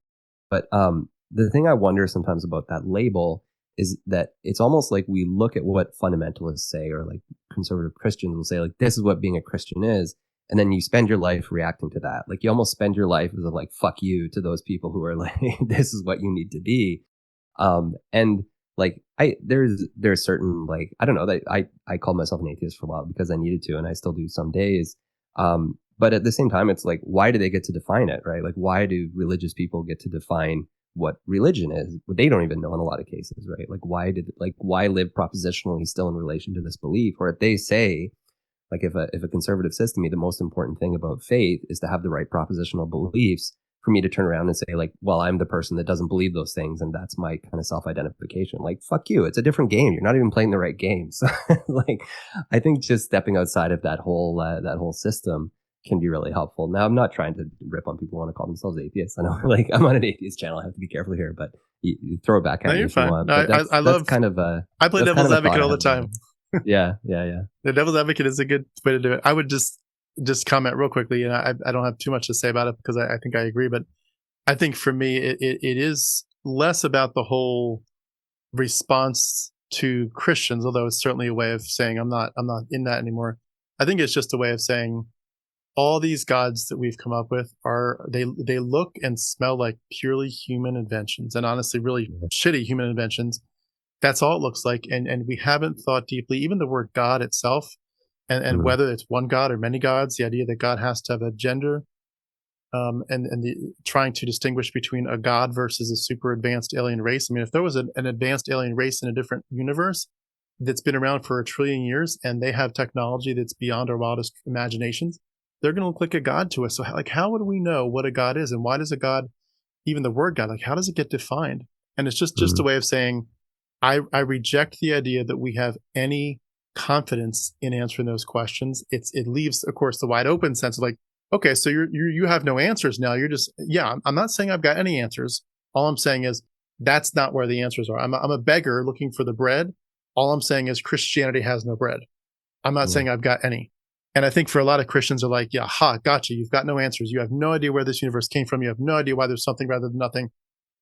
but the thing I wonder sometimes about that label is that it's almost like we look at what fundamentalists say, or like conservative Christians will say, like, this is what being a Christian is. And then you spend your life reacting to that. Like, you almost spend your life as a like, fuck you to those people who are like, this is what you need to be. And like, there's certain, like, I don't know, that I called myself an atheist for a while because I needed to, and I still do some days. But at the same time, it's like, why do they get to define it, right? Like, why do religious people get to define what religion is? They don't even know in a lot of cases, right? Like, why live propositionally still in relation to this belief? Or if they say, like, if a conservative says to me, the most important thing about faith is to have the right propositional beliefs, for me to turn around and say, like, well, I'm the person that doesn't believe those things, and that's my kind of self-identification. Like, fuck you. It's a different game. You're not even playing the right game. So, like, I think just stepping outside of that whole system can be really helpful. Now, I'm not trying to rip on people who want to call themselves atheists. I know, like, I'm on an atheist channel. I have to be careful here, but you throw it back at me if you want. No, but I love kind of I play devil's advocate all the time. Yeah. The devil's advocate is a good way to do it. I would just comment real quickly, and I don't have too much to say about it because I think I agree. But I think for me, it is less about the whole response to Christians, although it's certainly a way of saying I'm not in that anymore. I think it's just a way of saying all these gods that we've come up with they look and smell like purely human inventions, and honestly, really shitty human inventions. That's all it looks like. And we haven't thought deeply, even the word God itself, and whether it's one God or many gods, the idea that God has to have a gender, and trying to distinguish between a God versus a super advanced alien race. I mean, if there was an advanced alien race in a different universe that's been around for 1 trillion years and they have technology that's beyond our wildest imaginations, they're going to look like a God to us. So like, how would we know what a God is, and why does a God, even the word God, like, how does it get defined? And it's just a way of saying, I reject the idea that we have any confidence in answering those questions. It leaves, of course, the wide open sense of like, okay, so you have no answers now. You're just, I'm not saying I've got any answers. All I'm saying is that's not where the answers are. I'm a beggar looking for the bread. All I'm saying is Christianity has no bread. I'm not saying I've got any. And I think for a lot of Christians are like, gotcha. You've got no answers. You have no idea where this universe came from. You have no idea why there's something rather than nothing.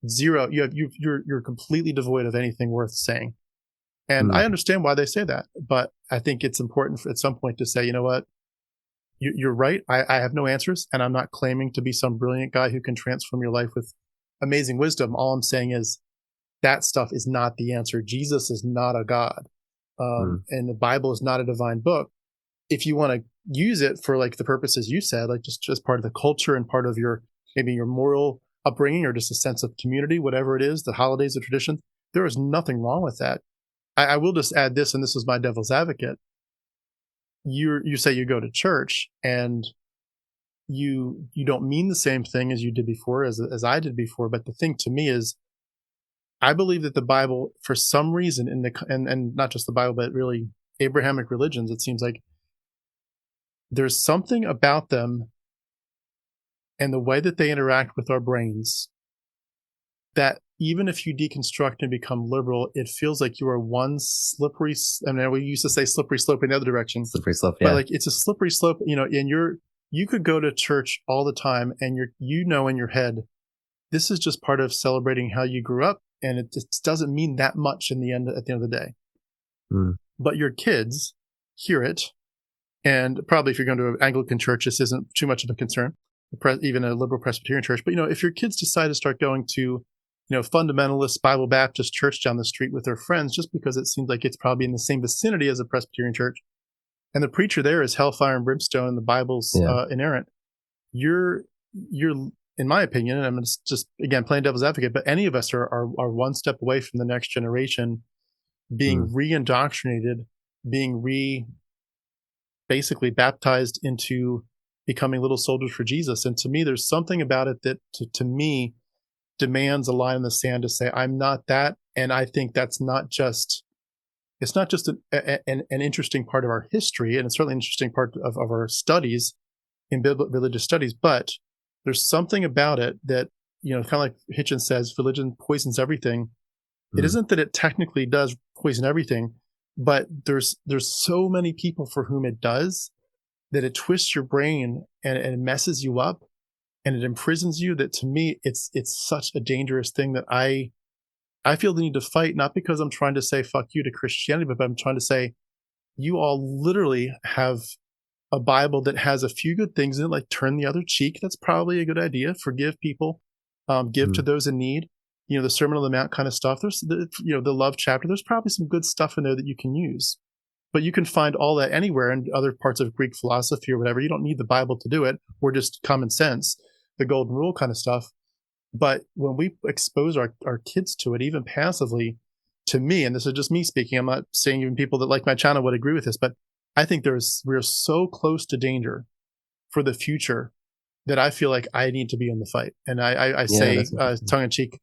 Zero. You're completely devoid of anything worth saying. And I understand why they say that, but I think it's important at some point to say, you know what? You're right. I have no answers, and I'm not claiming to be some brilliant guy who can transform your life with amazing wisdom. All I'm saying is that stuff is not the answer. Jesus is not a God. And the Bible is not a divine book. If you want to use it for like the purposes you said, like just part of the culture and part of your maybe your moral upbringing or just a sense of community, whatever it is, the holidays, the traditions. There is nothing wrong with that. I will just add this, and this is my devil's advocate. You say you go to church and you don't mean the same thing as you did before, as I did before. But the thing to me is, I believe that the Bible, for some reason, and not just the Bible, but really Abrahamic religions, it seems like there's something about them and the way that they interact with our brains that even if you deconstruct and become liberal, it feels like you are one slippery. I mean, we used to say slippery slope in the other direction. Slippery slope, yeah. But like it's a slippery slope, and you could go to church all the time and in your head, this is just part of celebrating how you grew up. And it just doesn't mean that much at the end of the day. But your kids hear it. And probably if you're going to an Anglican church, this isn't too much of a concern, even a liberal Presbyterian church. But, if your kids decide to start going to, fundamentalist Bible Baptist church down the street with their friends, just because it seems like it's probably in the same vicinity as a Presbyterian church, and the preacher there is hellfire and brimstone and the Bible's inerrant, you're in my opinion, and I'm just again playing devil's advocate, but any of us are one step away from the next generation being re-indoctrinated, being basically baptized into becoming little soldiers for Jesus. And to me, there's something about it that to me demands a line in the sand to say, I'm not that. And I think it's not just an interesting part of our history, and it's certainly an interesting part of our studies in religious studies, but there's something about it that, kind of like Hitchens says, religion poisons everything. It isn't that it technically does poison everything, but there's so many people for whom it does, that it twists your brain and it messes you up and it imprisons you, that to me, it's such a dangerous thing that I feel the need to fight, not because I'm trying to say fuck you to Christianity, but I'm trying to say you all literally have a Bible that has a few good things in it, like turn the other cheek. That's probably a good idea. Forgive people, give to those in need. The Sermon on the Mount kind of stuff. There's the love chapter. There's probably some good stuff in there that you can use, but you can find all that anywhere in other parts of Greek philosophy or whatever. You don't need the Bible to do it, or just common sense, the golden rule kind of stuff. But when we expose our kids to it, even passively, to me, and this is just me speaking, I'm not saying even people that like my channel would agree with this, but I think we're so close to danger for the future that I feel like I need to be in the fight. And I say, tongue in cheek,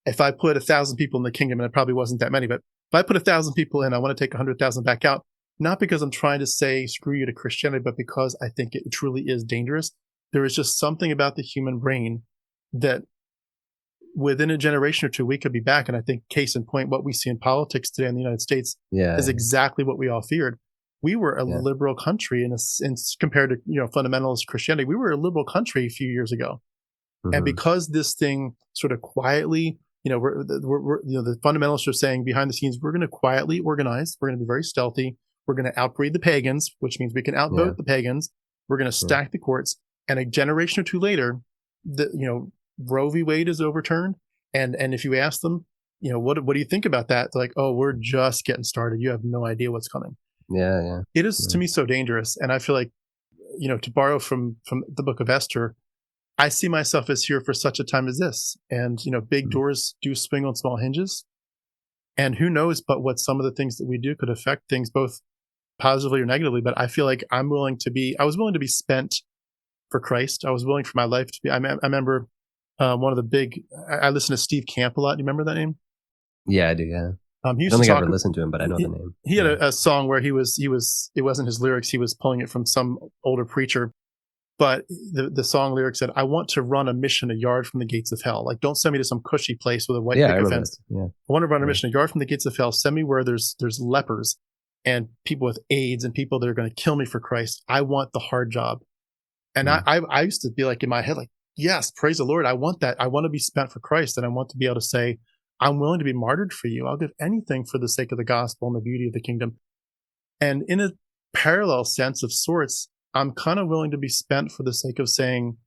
if I put 1,000 people in the kingdom, and it probably wasn't that many, but if I put 1,000 people in, I want to take 100,000 back out, not because I'm trying to say screw you to Christianity, but because I think it truly is dangerous. There is just something about the human brain that within a generation or two, we could be back. And I think case in point, what we see in politics today in the United States is exactly what we all feared. We were a liberal country compared to, fundamentalist Christianity. We were a liberal country a few years ago. And because this thing sort of quietly, we're the fundamentalists are saying behind the scenes, we're going to quietly organize. We're going to be very stealthy. We're going to outbreed the pagans, which means we can outvote the pagans. We're going to stack the courts. And a generation or two later, Roe v. Wade is overturned. And if you ask them, what do you think about that? They're like, oh, we're just getting started. You have no idea what's coming. Yeah. It is to me so dangerous. And I feel like, to borrow from the book of Esther, I see myself as here for such a time as this. And, big doors do swing on small hinges. And who knows but what some of the things that we do could affect things both positively or negatively. But I feel like I was willing to be spent for Christ. I was willing for my life to be. I remember one of the big, I listen to Steve Camp a lot. Do you remember that name? Yeah, I do. Yeah. He used I don't to think talk, I've ever listened to him, but I know the name. He had a song where it wasn't his lyrics. He was pulling it from some older preacher. But the song lyric said, I want to run a mission a yard from the gates of hell. Like, don't send me to some cushy place with a white picket fence. I want to run a mission a yard from the gates of hell. Send me where there's lepers and people with AIDS and people that are going to kill me for Christ. I want the hard job. And I used to be like in my head, like, yes, praise the Lord. I want that. I want to be spent for Christ. And I want to be able to say, I'm willing to be martyred for you. I'll give anything for the sake of the gospel and the beauty of the kingdom. And in a parallel sense of sorts, I'm kind of willing to be spent for the sake of saying,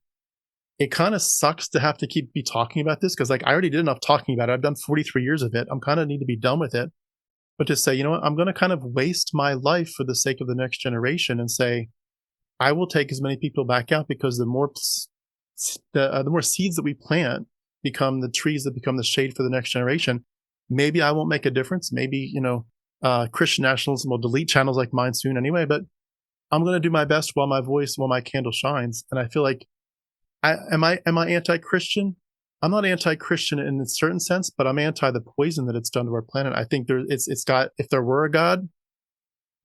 it kind of sucks to have to be talking about this, because like I already did enough talking about it. I've done 43 years of it. I'm kind of need to be done with it. But to say, you know what, I'm going to kind of waste my life for the sake of the next generation and say, I will take as many people back out, because the more seeds that we plant become the trees that become the shade for the next generation. Maybe I won't make a difference. Maybe, Christian nationalism will delete channels like mine soon anyway, but I'm going to do my best while my candle shines. And I feel like, am I anti-Christian? I'm not anti-Christian in a certain sense, but I'm anti the poison that it's done to our planet. I think if there were a God,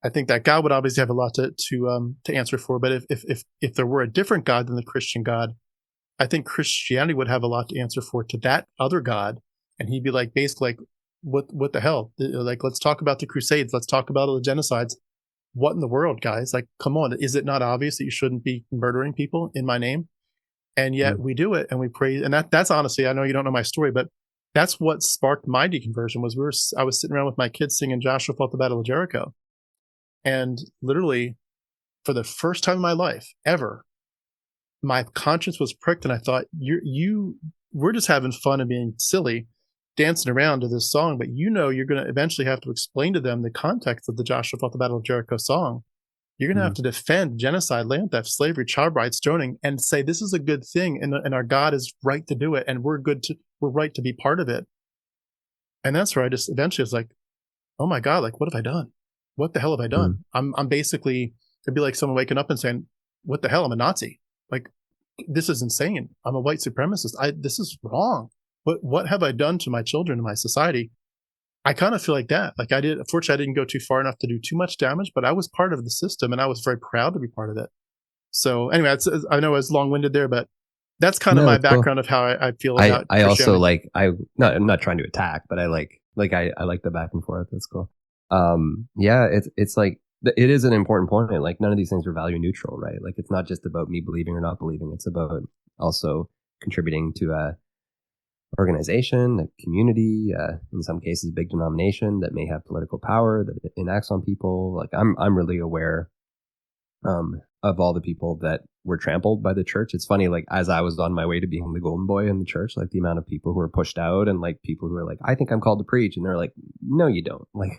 I think that God would obviously have a lot to answer for. But if there were a different God than the Christian God, I think Christianity would have a lot to answer for to that other God. And he'd be like, basically, like, what the hell? Like, let's talk about the Crusades. Let's talk about all the genocides. What in the world, guys? Like, come on. Is it not obvious that you shouldn't be murdering people in my name? And yet we do it, and we pray. And that's honestly, I know you don't know my story, but that's what sparked my deconversion. I was sitting around with my kids singing Joshua Fought the Battle of Jericho. And literally, for the first time in my life ever, my conscience was pricked, and I thought, we're just having fun and being silly, dancing around to this song, but you're going to eventually have to explain to them the context of the Joshua Fought the Battle of Jericho song. You're going to have to defend genocide, land theft, slavery, child bride, stoning, and say this is a good thing, and our God is right to do it, and we're right to be part of it. And that's where I just eventually was like, oh my God, like, what have I done? What the hell have I done? I'm basically, it'd be like someone waking up and saying, what the hell? I'm a Nazi. Like, this is insane. I'm a white supremacist. This is wrong. What have I done to my children and my society? I kind of feel like that. Like, unfortunately, I didn't go too far enough to do too much damage, but I was part of the system, and I was very proud to be part of it. So anyway, I know I was long-winded there, but that's kind of my background of how I feel about I also like, I'm not trying to attack, but I like the back and forth. That's cool. Yeah, it's like, it is an important point. Like, none of these things are value neutral, right? Like, it's not just about me believing or not believing. It's about also contributing to a organization, a community, in some cases, a big denomination that may have political power that enacts on people. Like, I'm really aware of all the people that were trampled by the church. It's funny, like, as I was on my way to being the golden boy in the church, like, the amount of people who were pushed out, and like people who were like, I think I'm called to preach, and they're like, no, you don't. Like,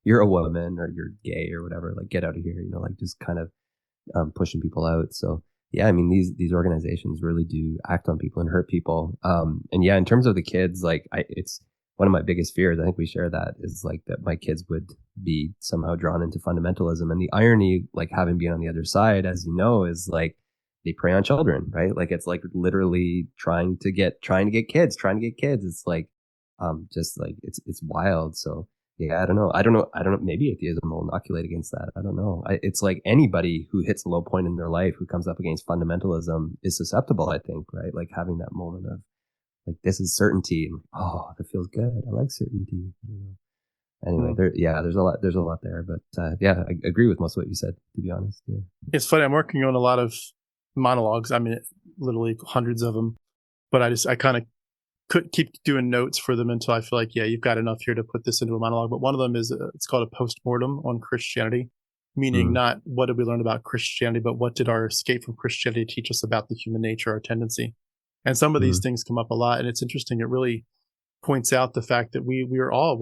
you're a woman, or you're gay, or whatever. Like, get out of here. Like, just kind of pushing people out. So yeah, I mean, these organizations really do act on people and hurt people. And yeah, in terms of the kids, like, it's one of my biggest fears. I think we share that, is like that my kids would be somehow drawn into fundamentalism. And the irony, like, having been on the other side, as you know, is like, they prey on children, right? Like, it's like literally trying to get kids. It's like, just like, it's wild. So yeah, I don't know. Maybe atheism will inoculate against that. I don't know. It's like, anybody who hits a low point in their life, who comes up against fundamentalism, is susceptible, I think, right? Like, having that moment of, like, this is certainty. And, oh, that feels good. I like certainty. Anyway, there's a lot there. But yeah, I agree with most of what you said, to be honest. Yeah. It's funny. I'm working on a lot of monologues. I mean, literally hundreds of them. But I kind of could keep doing notes for them until I feel like, yeah, you've got enough here to put this into a monologue. But one of them is, it's called a postmortem on Christianity, meaning not what did we learn about Christianity, but what did our escape from Christianity teach us about the human nature, our tendency. And some of these things come up a lot, and it's interesting. It really points out the fact that we're all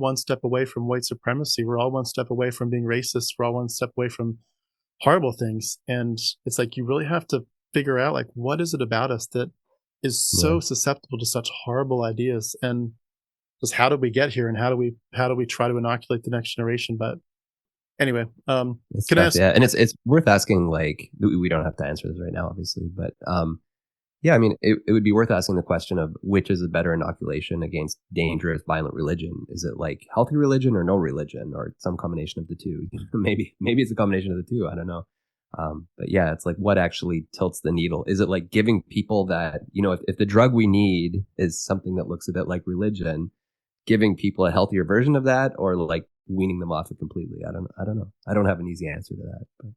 one step away from white supremacy. We're all one step away from being racist. We're all one step away from horrible things. And it's like, you really have to figure out, like, what is it about us that is so susceptible to such horrible ideas, and just how did we get here, and how do we try to inoculate the next generation? But anyway, and it's worth asking, like, we don't have to answer this right now, obviously, but yeah, I mean, it would be worth asking the question of which is a better inoculation against dangerous, violent religion. Is it like healthy religion or no religion, or some combination of the two? Maybe it's a combination of the two. I don't know. But yeah, it's like, what actually tilts the needle? Is it like giving people that, if the drug we need is something that looks a bit like religion, giving people a healthier version of that, or like weaning them off it completely? I don't know. I don't have an easy answer to that. But.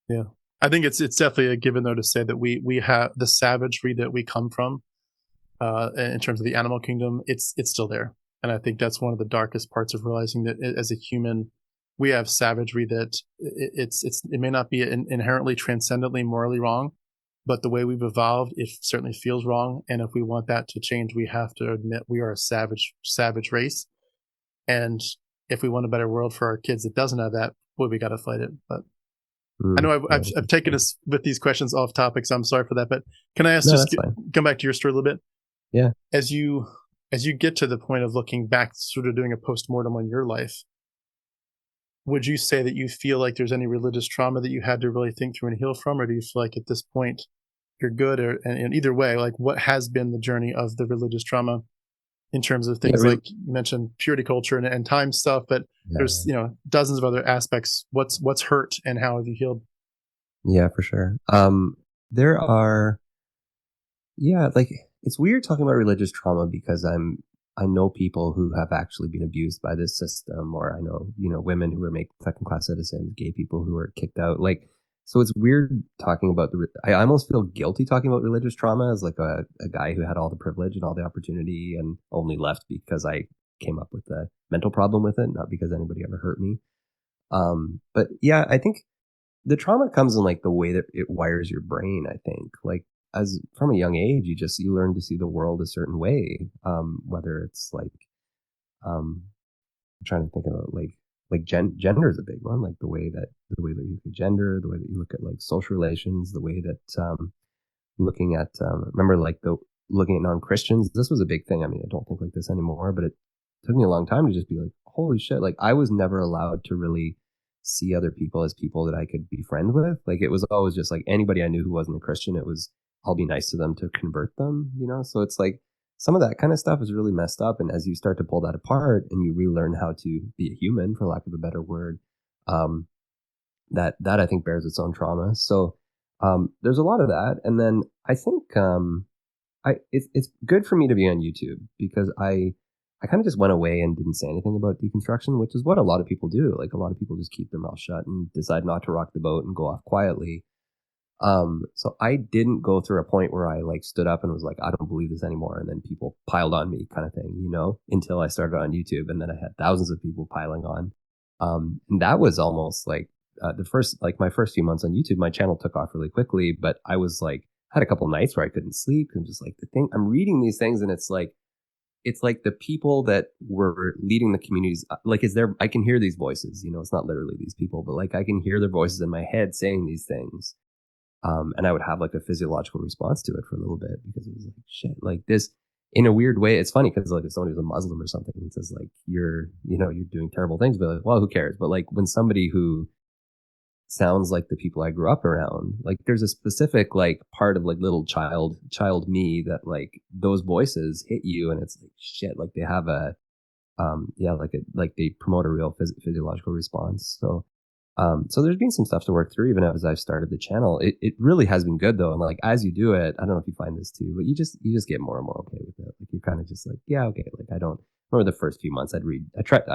Yeah. I think it's definitely a given, though, to say that we have the savagery that we come from, in terms of the animal kingdom. It's still there. And I think that's one of the darkest parts of realizing that as a human, we have savagery that it may not be inherently transcendently morally wrong, but the way we've evolved, it certainly feels wrong. And if we want that to change, we have to admit we are a savage race. And if we want a better world for our kids that doesn't have that, well, we got to fight it. But I know Yeah, I've taken us with these questions off topic, so I'm sorry for that. But can I ask, no, just that's fine. come back to your story a little bit? Yeah. As you get to the point of looking back, sort of doing a postmortem on your life, would you say that you feel like there's any religious trauma that you had to really think through and heal from, or do you feel like at this point you're good? Or and either way, like what has been the journey of the religious trauma in terms of Yeah. things like you mentioned purity culture and end time stuff, but there's Yeah. dozens of other aspects. What's hurt and how have you healed? Yeah, for sure. There are, yeah, like it's weird talking about religious trauma because I know people who have actually been abused by this system, or I know, women who are making second class citizens, gay people who are kicked out. Like, so it's weird talking about I almost feel guilty talking about religious trauma as like a guy who had all the privilege and all the opportunity and only left because I came up with a mental problem with it, not because anybody ever hurt me. But yeah, I think the trauma comes in like the way that it wires your brain. I think like as from a young age, you learn to see the world a certain way. Whether it's like, I'm trying to think of like gender is a big one. Like the way that you look at gender, the way that you look at like social relations, the way that looking at remember like the looking at non-Christians. This was a big thing. I mean, I don't think like this anymore, but it took me a long time to just be like, holy shit! Like I was never allowed to really see other people as people that I could be friends with. Like it was always just like anybody I knew who wasn't a Christian, it was I'll be nice to them to convert them. So it's like some of that kind of stuff is really messed up. And as you start to pull that apart and you relearn how to be a human, for lack of a better word, um, that I think bears its own trauma. So there's a lot of that. And then I think it's good for me to be on YouTube because I kind of just went away and didn't say anything about deconstruction, which is what a lot of people do. Like a lot of people just keep their mouth shut and decide not to rock the boat and go off quietly. So I didn't go through a point where I like stood up and was like, I don't believe this anymore. And then people piled on me kind of thing, until I started on YouTube. And then I had thousands of people piling on. And that was almost like my first few months on YouTube, my channel took off really quickly, but I was like, had a couple nights where I couldn't sleep and just like I'm reading these things and it's like the people that were leading the communities, like I can hear these voices, it's not literally these people, but like I can hear their voices in my head saying these things. And I would have like a physiological response to it for a little bit because it was like, shit, like this in a weird way. It's funny because like if somebody was a Muslim or something and says like, you're doing terrible things, but like, well, who cares? But like when somebody who sounds like the people I grew up around, like there's a specific like part of like little child me that like those voices hit you and it's like, shit, like they have like they promote a real physiological response. So there's been some stuff to work through even as I've started the channel. It really has been good though. And like, as you do it, I don't know if you find this too, but you just get more and more okay with it. Like you're kind of just like, yeah, okay. Like I don't remember the first few months I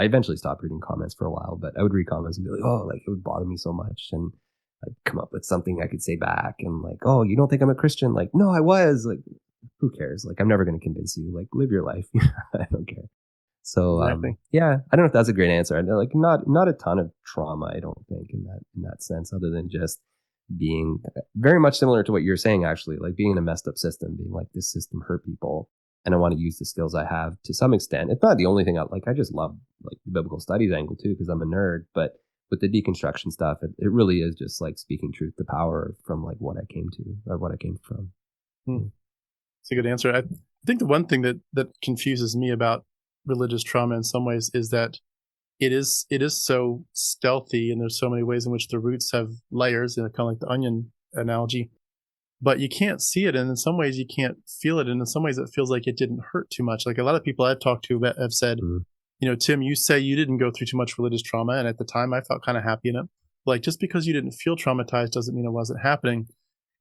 eventually stopped reading comments for a while, but I would read comments and be like, oh, like it would bother me so much. And I'd come up with something I could say back and like, oh, you don't think I'm a Christian? Like, no, I was. Like, who cares? Like, I'm never going to convince you. Like, live your life. I don't care. So Exactly. yeah, I don't know if that's a great answer. Like not a ton of trauma, I don't think in that sense, other than just being very much similar to what you're saying, actually, like being in a messed up system, being like this system hurt people, and I want to use the skills I have to some extent. It's not the only thing I just love like the biblical studies angle too because I'm a nerd, but with the deconstruction stuff, it really is just like speaking truth to power from like what I came to or what I came from. It's a good answer. I think the one thing that confuses me about religious trauma in some ways is that it is so stealthy and there's so many ways in which the roots have layers, kind of like the onion analogy, but you can't see it, and in some ways you can't feel it, and in some ways it feels like it didn't hurt too much. Like a lot of people I've talked to have said, Tim, you say you didn't go through too much religious trauma, and at the time I felt kind of happy in it. Like just because you didn't feel traumatized doesn't mean it wasn't happening.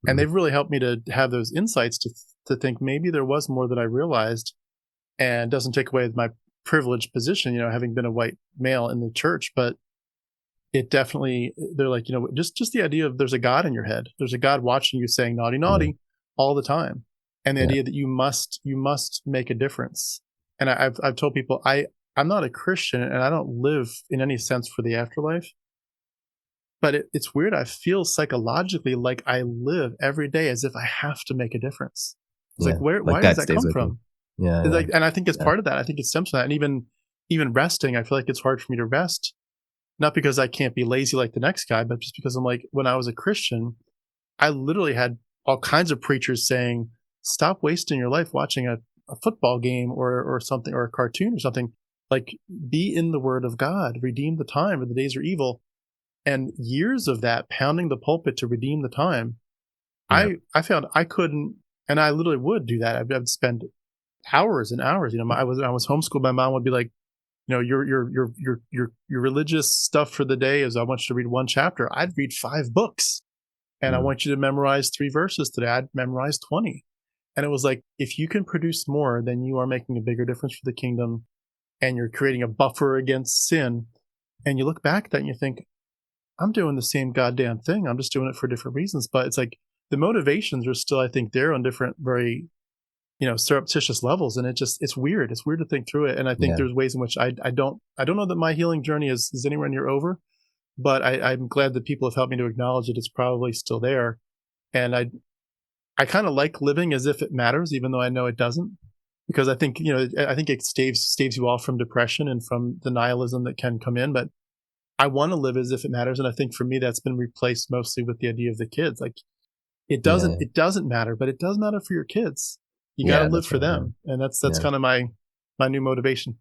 And they've really helped me to have those insights to think maybe there was more that I realized, and doesn't take away my privileged position, having been a white male in the church, but it definitely, they're like, just the idea of there's a God in your head. There's a God watching you saying naughty, naughty all the time. And the idea that you must make a difference. And I've told people I'm not a Christian and I don't live in any sense for the afterlife, but it's weird. I feel psychologically like I live every day as if I have to make a difference. It's like, why does that come from? Yeah. Like, and I think it's part of that. I think it stems from that. And even resting, I feel like it's hard for me to rest not because I can't be lazy like the next guy, but just because I'm like, when I was a Christian, I literally had all kinds of preachers saying, stop wasting your life watching a football game or something, or a cartoon or something. Like, be in the word of God, redeem the time, or the days are evil. And years of that, pounding the pulpit to redeem the time, Yeah. I found I couldn't, and I literally would do that. I'd spend hours and hours. I was homeschooled. My mom would be like, your religious stuff for the day is, I want you to read one chapter. I'd read 5 books, and I Mm. want you to memorize 3 verses today. I'd memorize 20. And it was like, if you can produce more, then you are making a bigger difference for the kingdom, and you're creating a buffer against sin. And you look back at that and you think, I'm doing the same goddamn thing. I'm just doing it for different reasons. But it's like the motivations are still, I think, there on different, very, surreptitious levels. And it's weird. It's weird to think through it. And I think Yeah. there's ways in which I don't know that my healing journey is anywhere near over, but I'm glad that people have helped me to acknowledge that it's probably still there. And I kind of like living as if it matters, even though I know it doesn't, because I think, I think it staves you off from depression and from the nihilism that can come in. But I want to live as if it matters. And I think for me, that's been replaced mostly with the idea of the kids. Like, Yeah. it doesn't matter, but it does matter for your kids. You got to Yeah. live That's for right. them. And that's Yeah. kind of my new motivation.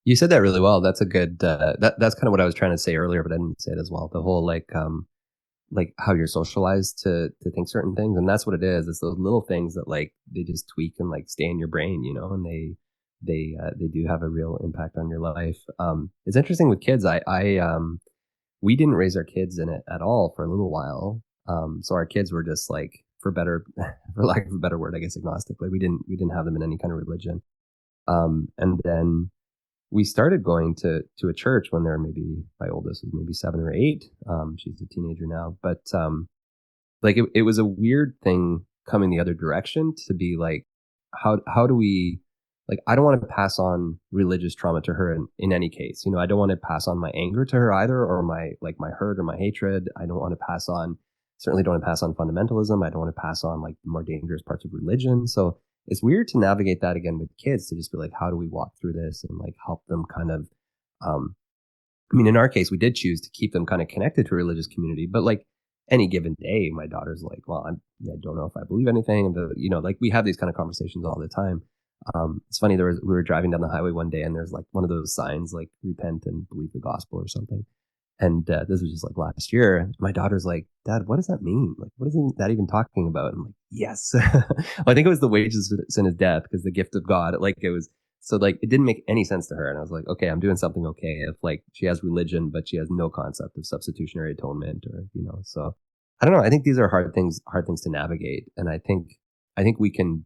You said that really well. That's a good, that's kind of what I was trying to say earlier, but I didn't say it as well. The whole like how you're socialized to think certain things. And that's what it is. It's those little things that like, they just tweak and like stay in your brain, and they do have a real impact on your life. It's interesting with kids. We didn't raise our kids in it at all for a little while. So our kids were just like, for better, for lack of a better word, I guess, agnostic. Like we didn't have them in any kind of religion. And then we started going to a church when they're maybe, my oldest was maybe 7 or 8. She's a teenager now, but like it was a weird thing coming the other direction to be like, how do we, like, I don't want to pass on religious trauma to her in any case. I don't want to pass on my anger to her either, or my hurt or my hatred. I don't want to pass on, certainly don't want to pass on fundamentalism. I don't want to pass on like the more dangerous parts of religion. So it's weird to navigate that again with kids, to just be like, how do we walk through this and like help them kind of, um, I mean, in our case, we did choose to keep them kind of connected to a religious community, but like any given day, my daughter's like, well, I don't know if I believe anything. Like we have these kind of conversations all the time. It's funny, we were driving down the highway one day and there's like one of those signs, like repent and believe the gospel or something. And this was just like last year. My daughter's like, Dad, what does that mean? Like, what is that even talking about? And I'm like, yes. Well, I think it was the wages of sin is death, because the gift of God, like it was, so like it didn't make any sense to her. And I was like, okay, I'm doing something okay if like she has religion, but she has no concept of substitutionary atonement, or, so I don't know. I think these are hard things to navigate. And I think we can,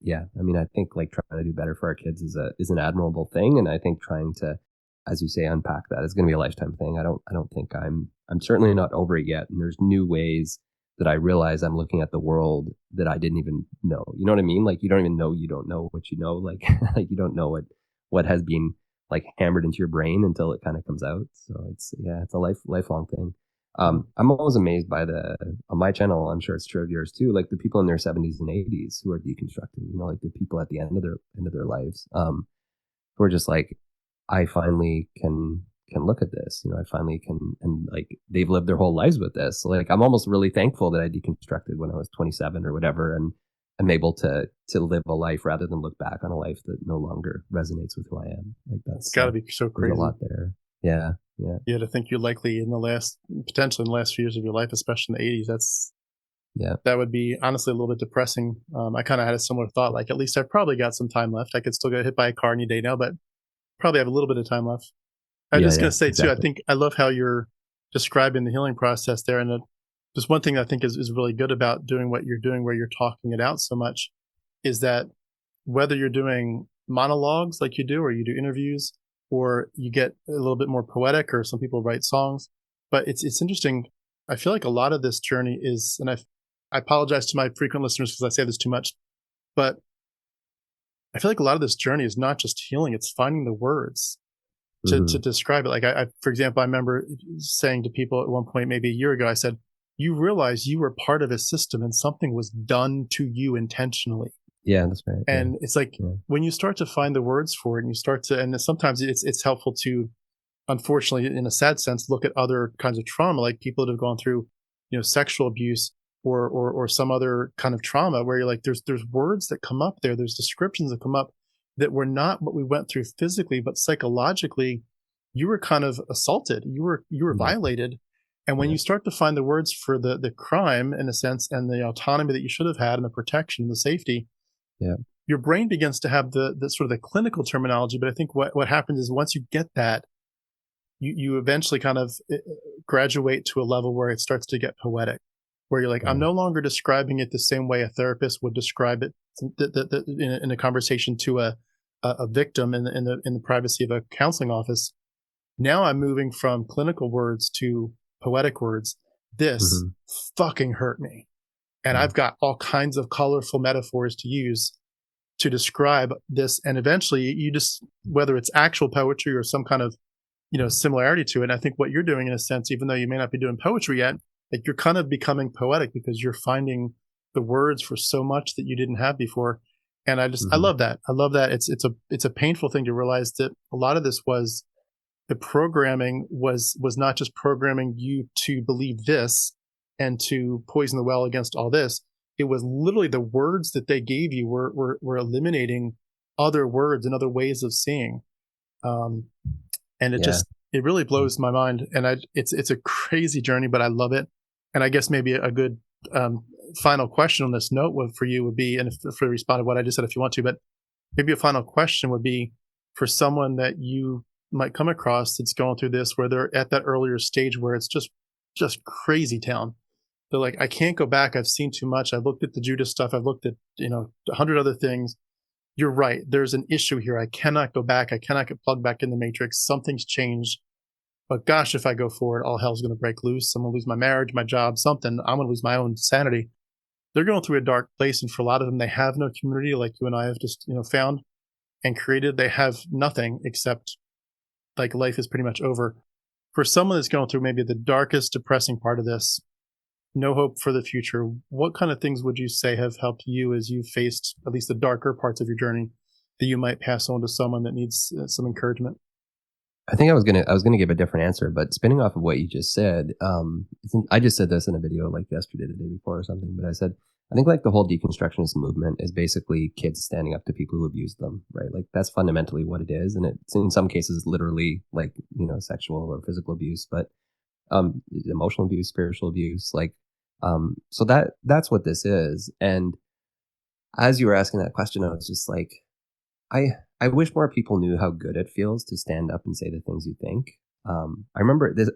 yeah. I mean, I think like trying to do better for our kids is an admirable thing. And I think trying to, as you say, unpack that is going to be a lifetime thing. I don't think I'm certainly not over it yet. And there's new ways that I realize I'm looking at the world that I didn't even know. You know what I mean? Like you don't even know, you don't know what you know. Like, like you don't know what has been like hammered into your brain until it kind of comes out. So it's a lifelong thing. I'm always amazed by on my channel, I'm sure it's true of yours too, like the people in their 70s and 80s who are deconstructing, like the people at the end of their lives, who are just like, I finally can look at this, I finally can, and like they've lived their whole lives with this. So like I'm almost really thankful that I deconstructed when I was 27 or whatever, and I'm able to live a life rather than look back on a life that no longer resonates with who I am. Like that's It's got to be so there's crazy. a lot there. Yeah. Yeah, to think you likely potentially in the last few years of your life, especially in the 80s, that would be honestly a little bit depressing. I kind of had a similar thought, like at least I've probably got some time left. I could still get hit by a car any day now, but probably have a little bit of time left. I'm just going to say exactly. Too, I think I love how you're describing the healing process there. And just one thing I think is really good about doing what you're doing, where you're talking it out so much, is that whether you're doing monologues like you do, or you do interviews, or you get a little bit more poetic, or some people write songs, but it's interesting. I feel like a lot of this journey is, and I apologize to my frequent listeners because I say this too much, but I feel like a lot of this journey is not just healing, it's finding the words to describe it. Like I, for example, I remember saying to people at one point, maybe a year ago, I said, you realize you were part of a system and something was done to you intentionally. Yeah, that's right. And it's like when you start to find the words for it, and you start to, and sometimes it's helpful to unfortunately, in a sad sense, look at other kinds of trauma, like people that have gone through, sexual abuse or some other kind of trauma, where you're like, there's words that come up there, there's descriptions that come up that were not what we went through physically, but psychologically, you were kind of assaulted, you were Yeah. violated. And when Yeah. you start to find the words for the crime, in a sense, and the autonomy that you should have had, and the protection, and the safety, Yeah. your brain begins to have the sort of the clinical terminology. But I think what happens is, once you get that, you eventually kind of graduate to a level where it starts to get poetic, where you're like, I'm Yeah. no longer describing it the same way a therapist would describe it in a conversation to a victim in the privacy of a counseling office. Now I'm moving from clinical words to poetic words. This Hmm. fucking hurt me. And Yeah. I've got all kinds of colorful metaphors to use to describe this. And eventually you just, whether it's actual poetry or some kind of, similarity to it. And I think what you're doing, in a sense, even though you may not be doing poetry yet, like, you're kind of becoming poetic because you're finding the words for so much that you didn't have before. And I Hmm. love that. I love that. It's a painful thing to realize that a lot of this was, the programming was not just programming you to believe this and to poison the well against all this. It was literally the words that they gave you were eliminating other words and other ways of seeing. Um, and Yeah. it really blows my mind. And it's a crazy journey, but I love it. And I guess maybe a good um, final question on this note for you would be, and if you respond to what I just said, if you want to, but maybe a final question would be, for someone that you might come across that's going through this, where they're at that earlier stage where it's just crazy town. They're like, I can't go back. I've seen too much. I've looked at the Judas stuff. I've looked at 100 other things. You're right. There's an issue here. I cannot go back. I cannot get plugged back in the matrix. Something's changed. But gosh, if I go forward, all hell's going to break loose. I'm going to lose my marriage, my job, something. I'm going to lose my own sanity. They're going through a dark place. And for a lot of them, they have no community like you and I have just, found and created. They have nothing except, like, life is pretty much over. For someone that's going through maybe the darkest, depressing part of this, no hope for the future, what kind of things would you say have helped you as you faced at least the darker parts of your journey that you might pass on to someone that needs some encouragement? I think I was gonna give a different answer, but spinning off of what you just said, I just said this in a video like yesterday, the day before or something, but I said, I think like the whole deconstructionist movement is basically kids standing up to people who abuse them, right? Like that's fundamentally what it is. And it's in some cases literally like, sexual or physical abuse, but emotional abuse, spiritual abuse, like, so that's what this is. And as you were asking that question, I was just like, I wish more people knew how good it feels to stand up and say the things you think. I remember this.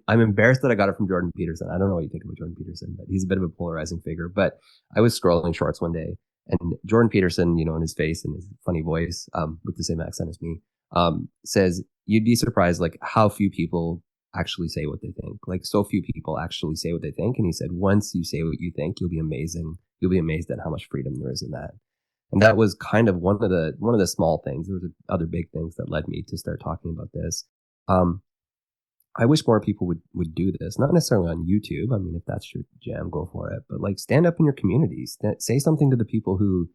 I'm embarrassed that I got it from Jordan Peterson. I don't know what you think about Jordan Peterson, but he's a bit of a polarizing figure. But I was scrolling shorts one day, and Jordan Peterson, in his face and his funny voice, with the same accent as me, says you'd be surprised like how few people actually say what they think. Like so few people actually say what they think. And he said once you say what you think, you'll be amazing. You'll be amazed at how much freedom there is in that. And that was kind of one of the small things. There was other big things that led me to start talking about this. Um, I wish more people would do this, not necessarily on YouTube. I mean, if that's your jam, go for it. But like, stand up in your communities, say something to the people who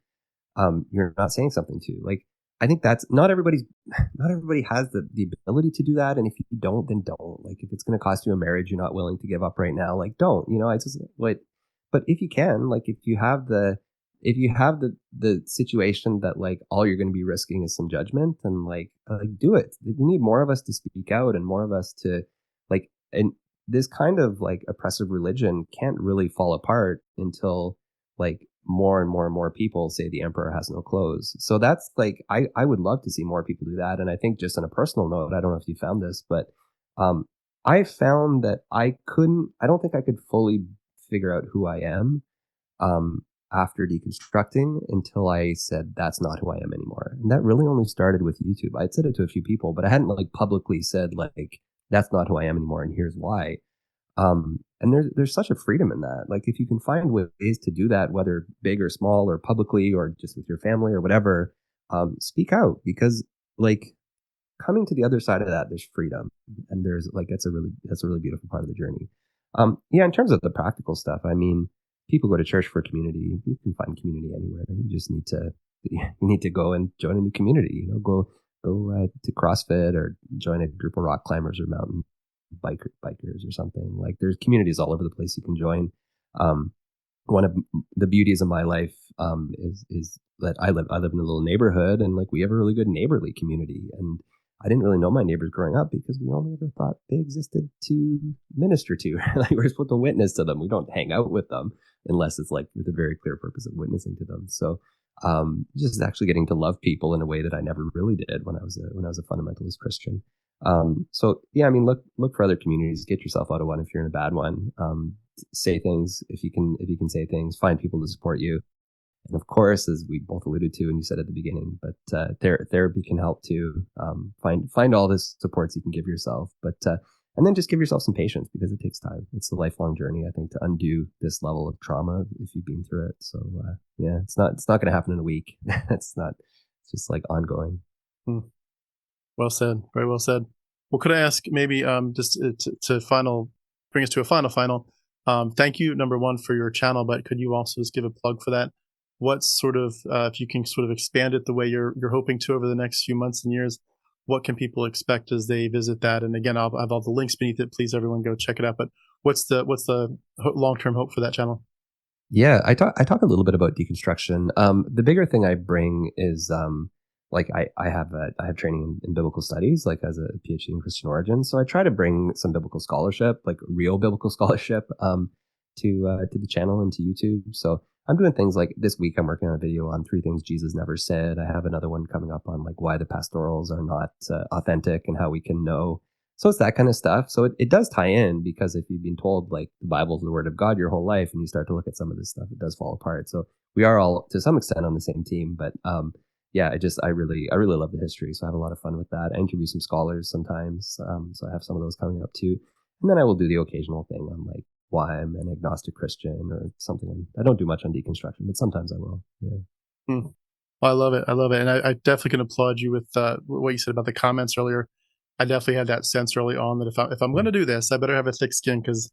you're not saying something to. Like, I think that's not everybody has the ability to do that. And if you don't, then don't. Like, if it's going to cost you a marriage you're not willing to give up right now, like, don't. I just like, but if you can, like, if you have the situation that like all you're going to be risking is some judgment, and like do it. We need more of us to speak out and more of us to like, and this kind of like oppressive religion can't really fall apart until like more and more and more people say the emperor has no clothes. So that's like, I would love to see more people do that. And I think just on a personal note, I don't know if you found this, but um I found that I don't think I could fully figure out who I am um after deconstructing until I said that's not who I am anymore. And that really only started with YouTube. I'd said it to a few people, but I hadn't like publicly said like that's not who I am anymore and here's why. And there's such a freedom in that. Like if you can find ways to do that, whether big or small or publicly or just with your family or whatever, speak out, because like coming to the other side of that, there's freedom, and there's like that's a really beautiful part of the journey. Yeah, in terms of the practical stuff, I mean, people go to church for community. You can find community anywhere. You just need to go and join a new community. Go to CrossFit or join a group of rock climbers or mountain bikers or something. Like there's communities all over the place you can join. One of the beauties of my life is that I live in a little neighborhood, and like we have a really good neighborly community. And I didn't really know my neighbors growing up because we only ever thought they existed to minister to. Like we're supposed to witness to them. We don't hang out with them unless it's like with a very clear purpose of witnessing to them. So just actually getting to love people in a way that I never really did when I was a fundamentalist Christian. So yeah, I mean, look for other communities. Get yourself out of one if you're in a bad one. Say things if you can say things. Find people to support you. And of course, as we both alluded to and you said at the beginning, but therapy can help too. Find all the supports you can give yourself, but and then just give yourself some patience because it takes time. It's a lifelong journey, I think, to undo this level of trauma if you've been through it. So yeah, it's not going to happen in a week. It's just like ongoing. Well said. Very well said. Well, could I ask maybe just to bring us to a final. Thank you, number one, for your channel, but could you also just give a plug for that? What sort of, if you can sort of expand it the way you're hoping to over the next few months and years, what can people expect as they visit that? And again, I'll have all the links beneath it. Please, everyone, go check it out. But what's the long-term hope for that channel? Yeah, I talk a little bit about deconstruction. The bigger thing I bring is like I have training in biblical studies, like as a PhD in Christian origin. So I try to bring some biblical scholarship, like real biblical scholarship, to the channel and to YouTube. So I'm doing things like this week I'm working on a video on 3 things Jesus never said. I have another one coming up on like why the pastorals are not authentic and how we can know. So it's that kind of stuff. So it does tie in because if you've been told like the Bible's the word of God your whole life and you start to look at some of this stuff, it does fall apart. So we are all to some extent on the same team, but yeah, I really love the history. So I have a lot of fun with that. I interview some scholars sometimes. So I have some of those coming up too. And then I will do the occasional thing on like why I'm an agnostic Christian or something. I don't do much on deconstruction, but sometimes I will. Yeah. Well, I love it. And I definitely can applaud you with what you said about the comments earlier. I definitely had that sense early on that if I'm going to do this, I better have a thick skin because,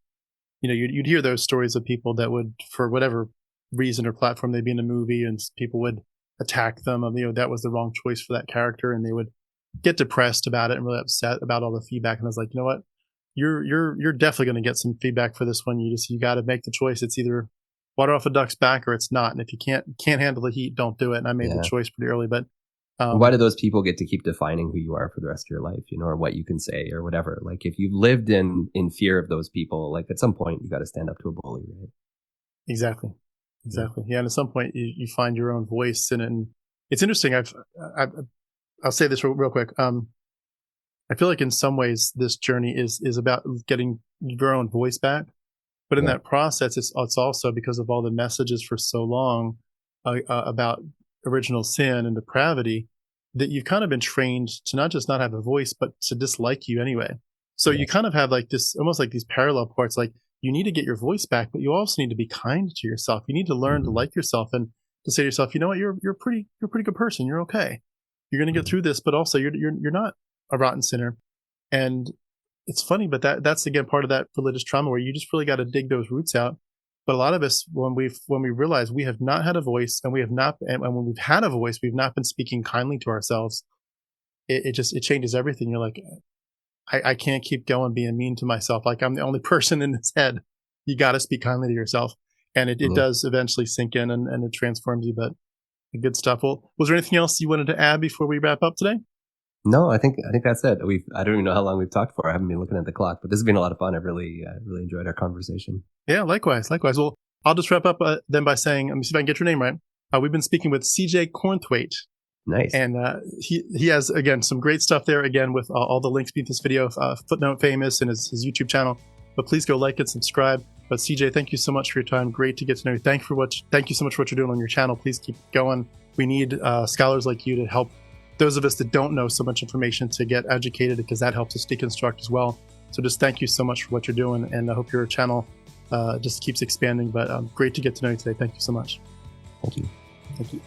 you'd hear those stories of people that would, for whatever reason or platform, they'd be in a movie and people would attack them. That was the wrong choice for that character, and they would get depressed about it and really upset about all the feedback. And I was like, you know what? You're definitely going to get some feedback for this one. You got to make the choice. It's either water off a duck's back or it's not. And if you can't handle the heat, don't do it. And I made the choice pretty early. But why do those people get to keep defining who you are for the rest of your life, or what you can say or whatever? Like if you've lived in fear of those people, like at some point you got to stand up to a bully, right? Exactly. Yeah. And at some point you find your own voice in it. And it's interesting. I'll say this real quick. I feel like in some ways this journey is about getting your own voice back. But in that process, it's also because of all the messages for so long about original sin and depravity that you've kind of been trained to not just not have a voice, but to dislike you anyway. So you kind of have like this, almost like these parallel parts, like you need to get your voice back, but you also need to be kind to yourself. You need to learn to like yourself and to say to yourself, you know what, you're a pretty good person. You're okay. You're going to get through this, but also you're not a rotten sinner. And it's funny, but that's again part of that religious trauma where you just really got to dig those roots out. But a lot of us, when we realize we have not had a voice and when we've had a voice, we've not been speaking kindly to ourselves, it changes everything. You're like, I can't keep going being mean to myself. Like I'm the only person in this head. You got to speak kindly to yourself. And it does eventually sink in and it transforms you, but good stuff. Well, was there anything else you wanted to add before we wrap up today? No, I think that's it. I don't even know how long we've talked for. I haven't been looking at the clock, but this has been a lot of fun. I've really enjoyed our conversation. Yeah, likewise. Well, I'll just wrap up then by saying, let me see if I can get your name right. We've been speaking with CJ Cornthwaite. Nice. And he has, again, some great stuff there, again, with all the links beneath this video, Footnote Famous and his YouTube channel. But please go like it, subscribe. But CJ, thank you so much for your time. Great to get to know you. Thank you so much for what you're doing on your channel. Please keep going. We need scholars like you to help those of us that don't know so much information to get educated, because that helps us deconstruct as well. So just thank you so much for what you're doing. And I hope your channel just keeps expanding. But great to get to know you today. Thank you so much. Thank you. Thank you.